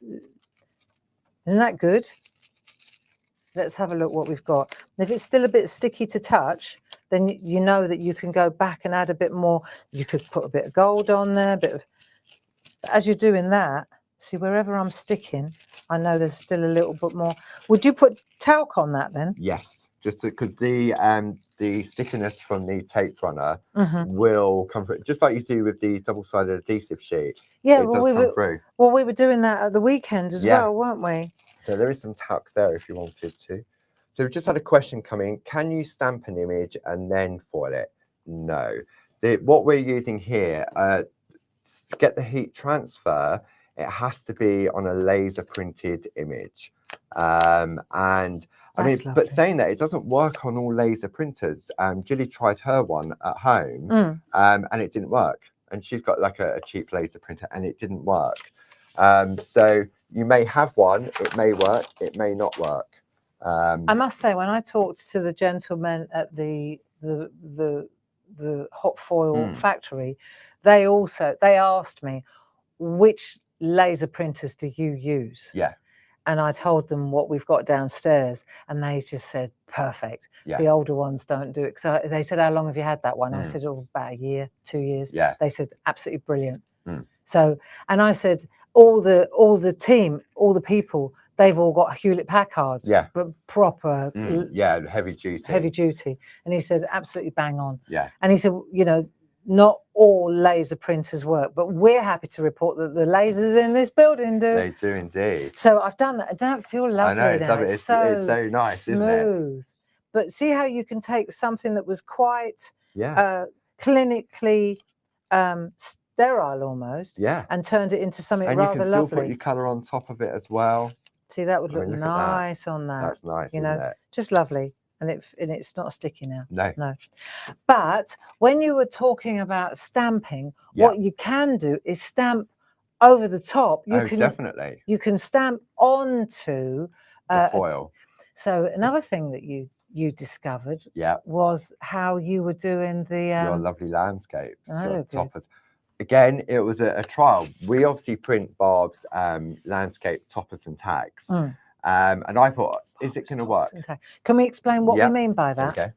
isn't that good? Let's have a look what we've got. If it's still a bit sticky to touch, then you know that you can go back and add a bit more. You could put a bit of gold on there, a bit of. But as you're doing that, see wherever I'm sticking, I know there's still a little bit more. Would you put talc on that then? Yes, just because the stickiness from the tape runner Mhm. will come through, just like you do with the double-sided adhesive sheet. Yeah, it does come through. Well, we were doing that at the weekend as Yeah. well, weren't we? So there is some talc there if you wanted to. So we've just had a question come in. Can you stamp an image and then foil it? No. What we're using here, to get the heat transfer, it has to be on a laser printed image. And I mean, That's but lovely. saying that, it doesn't work on all laser printers. Jilly tried her one at home, and it didn't work. And she's got like a cheap laser printer, and it didn't work. So you may have one, it may work, it may not work. I must say, when I talked to the gentleman at the hot foil factory, they asked me, which laser printers do you use? Yeah. And I told them what we've got downstairs, and they just said, perfect. Yeah. The older ones don't do it. So they said, how long have you had that one? I said, oh, about a year, 2 years. Yeah. They said, absolutely brilliant. So, and I said, all the team, all the people, they've all got Hewlett Packards, but proper, yeah, heavy duty. heavy duty. And he said, absolutely bang on. Yeah. And he said, you know, not all laser printers work, but we're happy to report that the lasers in this building do. They do indeed. So I've done that. Don't it feel lovely? I know, now? it's so nice, smooth. Isn't it? But see how you can take something that was quite clinically sterile almost, and turned it into something and rather you can lovely. still put your colour on top of it as well. See, that would look look nice on that. That's nice, you isn't know, it? just lovely. And it's not sticky now. No. But when you were talking about stamping, what you can do is stamp over the top. Definitely. You can stamp onto the foil. So another thing that you discovered was how you were doing the your lovely landscapes. Your toppers. Again, it was a trial. We obviously print Barb's landscape toppers and tags. And I thought, is it going to work? Can we explain what we mean by that? Okay.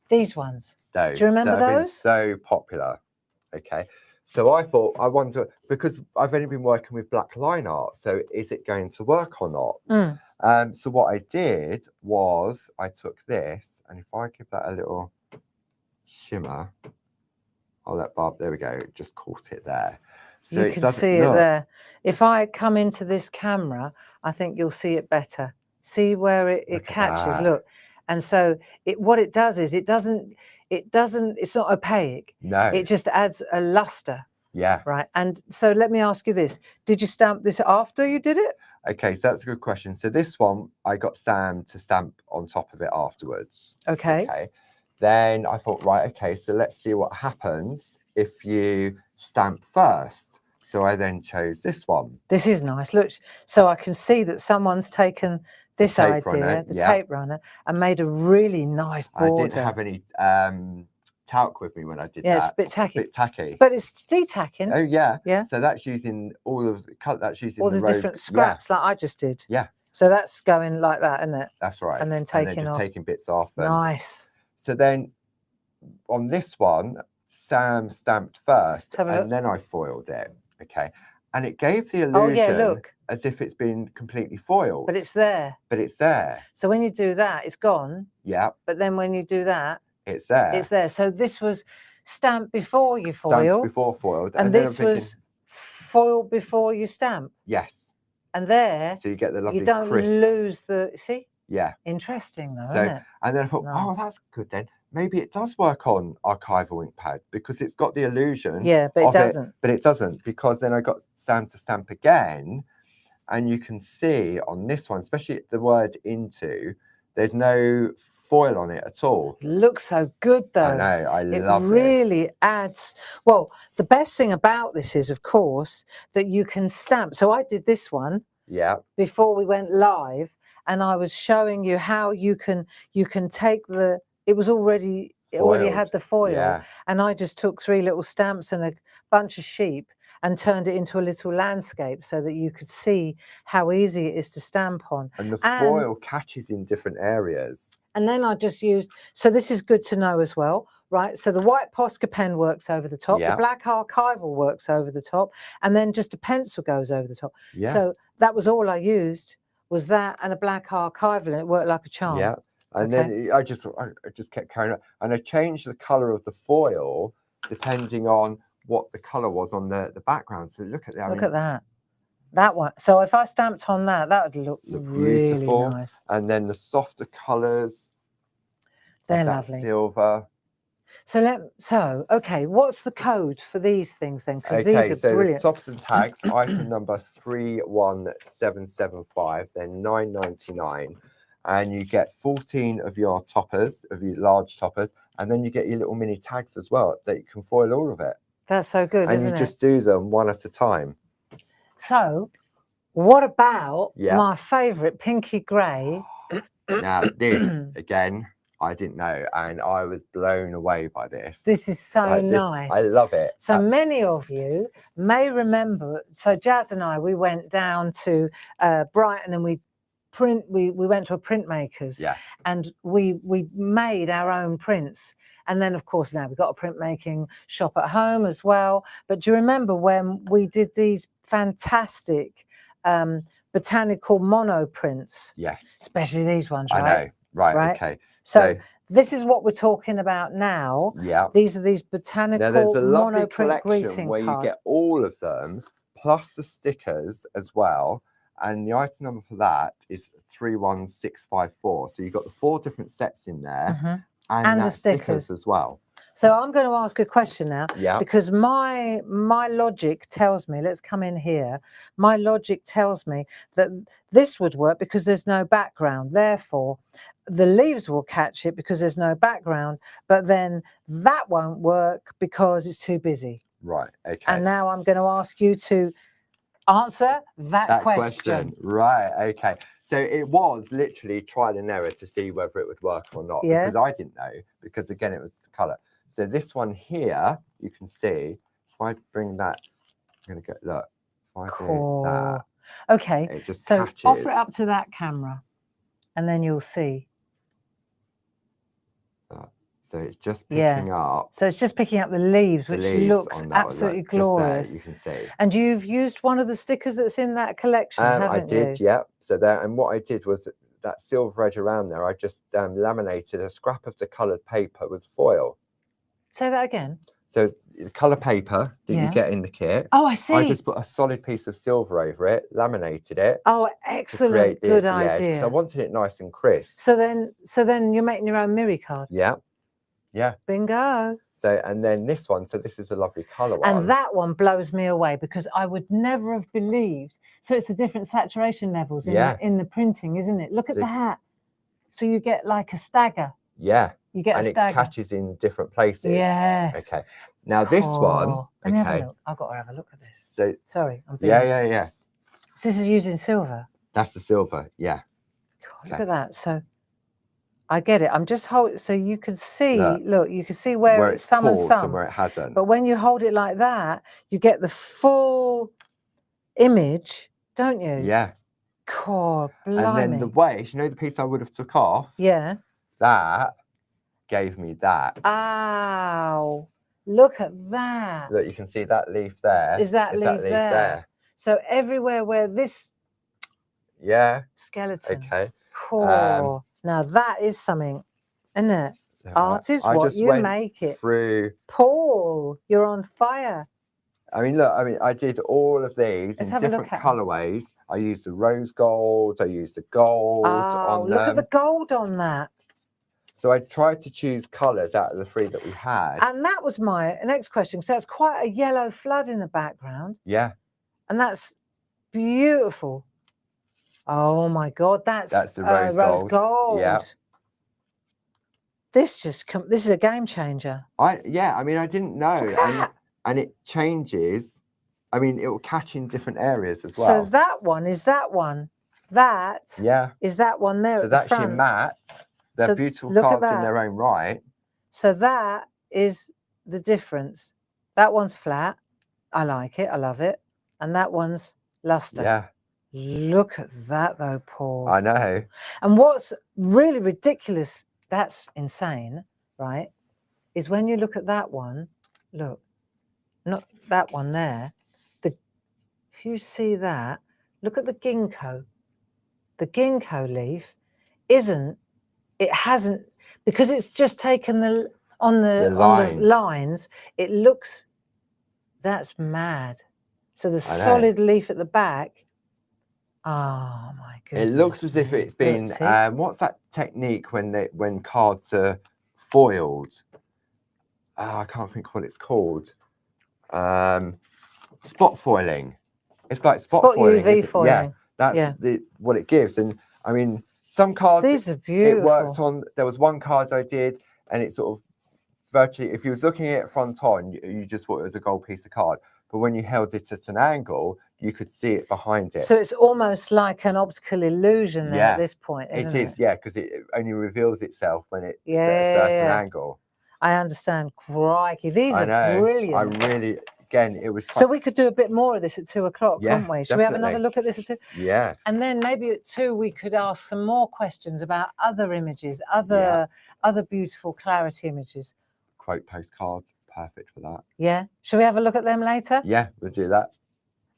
These ones. Those. Do you remember that have been those? so popular. Okay. So I thought, I wonder, because I've only been working with black line art, so is it going to work or not? So what I did was I took this, and if I give that a little shimmer, I'll let Barb, there we go, just caught it there. So you can see it there. If I come into this camera, I think you'll see it better. See where it catches, look. And so what it does is it's not opaque. No. It just adds a luster. Yeah. Right. And so let me ask you this. Did you stamp this after you did it? Okay, so that's a good question. So this one, I got Sam to stamp on top of it afterwards. Okay. Then I thought, right, okay, so let's see what happens if you stamp first. So I then chose this one. This is nice. Look, so I can see that someone's taken this idea, the tape runner, and made a really nice border. I didn't have any talc with me when I did that. Yeah, it's a bit tacky. A bit tacky. But it's detacking. Oh, yeah. Yeah. So that's using all of the cut. That's using all the different scraps, like I just did. Yeah. So that's going like that, isn't it? That's right. And then taking bits off. Nice. So then on this one, Sam stamped first, and then I foiled it. Okay. And it gave the illusion as if it's been completely foiled. But it's there. But it's there. So when you do that, it's gone. Yeah. But then when you do that, it's there. It's there. So this was stamped before you foiled. Stamped before foiled. And this was foiled before you stamp. Yes. And there, so you get the lovely you don't crisp. lose the, see? Yeah. Interesting though, so, isn't it? And then I thought, oh, that's good then. Maybe it does work on archival ink pad because it's got the illusion. Yeah, but it doesn't. But it doesn't, because then I got Sam to stamp again. And you can see on this one, especially the word into, there's no foil on it at all. Looks so good though. I know, I It love really this. adds. Well, the best thing about this is, of course, that you can stamp. So I did this one Yeah, before we went live, and I was showing you how you can take the. It was already. It already had foiled. the foil, Yeah, and I just took 3 little stamps and a bunch of sheep and turned it into a little landscape so that you could see how easy it is to stamp on. and the And- foil catches in different areas. And then I just used, so this is good to know as well, right? So the white Posca pen works over the top, Yeah. the black archival works over the top, and then just a pencil goes over the top. Yeah. So that was all I used, was that and a black archival, and it worked like a charm. Yeah, and Okay. then I just kept carrying on, and I changed the color of the foil depending on what the color was on the background. So look at that. Look at that. That one. So if I stamped on that, that would look really beautiful. nice. And then the softer colors. They're that lovely. Silver. So okay, what's the code for these things then? Because Okay, these are so brilliant. the tops and tags, item number 31775, then $9.99, and you get 14 of your toppers, of your large toppers, and then you get your little mini tags as well that you can foil all of it. That's so good, And isn't you it? just do them one at a time. So, what about Yeah. my favourite pinky grey? Now this again, I didn't know, and I was blown away by this. This is so Like this, nice. I love it. So many of you may remember. So Jazz and I, we went down to Brighton and we went to a printmaker's. Yeah. And we made our own prints. And then, of course, now we've got a printmaking shop at home as well. But do you remember when we did these fantastic botanical mono prints? Yes. Especially these ones, I right? know. Right. Right. Okay. So this is what we're talking about now. Yeah. These are these Now botanical there's a lovely monoprint collection greeting where you cards. get all of them plus the stickers as well. And the item number for that is 31654. So you've got the 4 different sets in there and the stickers as well. So I'm going to ask a question now, Yeah. because my logic tells me, let's come in here, my logic tells me that this would work because there's no background. Therefore, the leaves will catch it because there's no background, but then that won't work because it's too busy. Right. Okay. And now I'm going to ask you to answer that question. Right. Okay. So it was literally trial and error to see whether it would work or not, Yeah. because I didn't know, because again, it was the color. So this one here, you can see, if I bring that, I'm going to get, look, if I do that, Okay. it just So catches. offer it up to that camera and then you'll see. So it's just picking up. So it's just picking up the leaves, the which leaves looks on that one, absolutely look, just there, glorious. you can see. And you've used one of the stickers that's in that collection, haven't I did, you? yeah. So there, and what I did was that silver edge around there, I just laminated a scrap of the coloured paper with foil. Say that again. So the colour paper that you get in the kit. Oh, I see. I just put a solid piece of silver over it, laminated it. Oh, To excellent. create Good the edge, 'cause I idea. wanted it nice and crisp. So then you're making your own Miri card. Yeah. Yeah. Bingo. So, and then this one, so this is a lovely colour one. And that one blows me away because I would never have believed. So it's the different saturation levels in the printing, isn't it? Look at So- that. So you get like a stagger. Yeah. You get And a it stagger. catches in different places. Yes. Okay. Now this one, Let me have a okay. look. I've got to have a look at this. So Sorry. I'm being, yeah. So this is using silver. That's the silver. Yeah. God, look at that. So I get it. I'm just holding, so you can see, Look. look, you can see where it's some and pulled some. where it hasn't. But when you hold it like that, you get the full image, don't you? Yeah. God, blimey. And then the waist, you know the piece I would have took off? Yeah. That gave me that. Ow. Look at that. Look, you can see that leaf there. Is that leaf there? So everywhere where this Yeah. skeleton. Okay. Cool. Now that is something, isn't it? So Art is I what just you went make it. through. Paul, you're on fire. I mean, look, I did all of these Let's in have a look different at 'em. colorways. I used the rose gold, I used the gold Oh, on look at them. the gold on that. So I tried to choose colors out of the 3 that we had. And that was my next question. So it's quite a yellow flood in the background. Yeah. And that's beautiful. Oh my God, that's the rose rose gold. gold. Yeah. This this is a game changer. Yeah, I mean, I didn't know, Look at that. and it changes. I mean, it will catch in different areas as So well. that one is that one. That Yeah. is that one there So at the that's your front. mat. They're So beautiful look at cards in that. their own right. So that is the difference. That one's flat. I like it. I love it. And that one's luster. Yeah. Look at that though, Paul. I know. And what's really ridiculous, that's insane, right? Is when you look at that one, look, not that one there. If you see that, look at the ginkgo. The ginkgo leaf hasn't, because it's just taken on the lines, it looks, that's mad. So the solid leaf at the back, oh my goodness. It looks as if it's been, what's that technique when cards are foiled? I can't think what it's called. Spot foiling. It's like spot foiling. UV foiling. Yeah, that's what it gives. And I mean, some cards, these are beautiful. It worked on. There was one card I did, and it sort of virtually, if you was looking at it front on, you just thought it was a gold piece of card. But when you held it at an angle, you could see it behind it. So it's almost like an optical illusion there at this point, isn't it? It is, yeah, because it only reveals itself when it's at a certain angle. I understand. Crikey, these are brilliant. I really, again, it was. So we could do a bit more of this at 2 o'clock, couldn't we? Should we have another look at this at 2? Yeah. And then maybe at 2 we could ask some more questions about other images, other beautiful clarity images. Quote postcards, perfect for that. Yeah. Shall we have a look at them later? Yeah, we'll do that.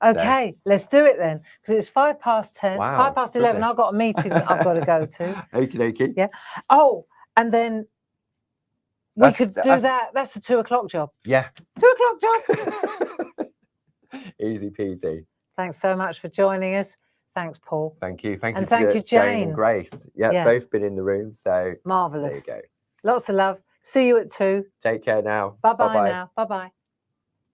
Okay, let's do it then, because it's 10:05. Wow, 11. I've got a meeting that I've got to go to. Okie dokie. Yeah. Oh, and then we could do that. That's the 2 o'clock job. Yeah. 2 o'clock job. Easy peasy. Thanks so much for joining us. Thanks, Paul. Thank you. Thank and you. Thank you, Jane and Grace. Yeah, both been in the room. So marvelous. there you go. Lots of love. See you at 2. Take care now. Bye bye now. Bye bye.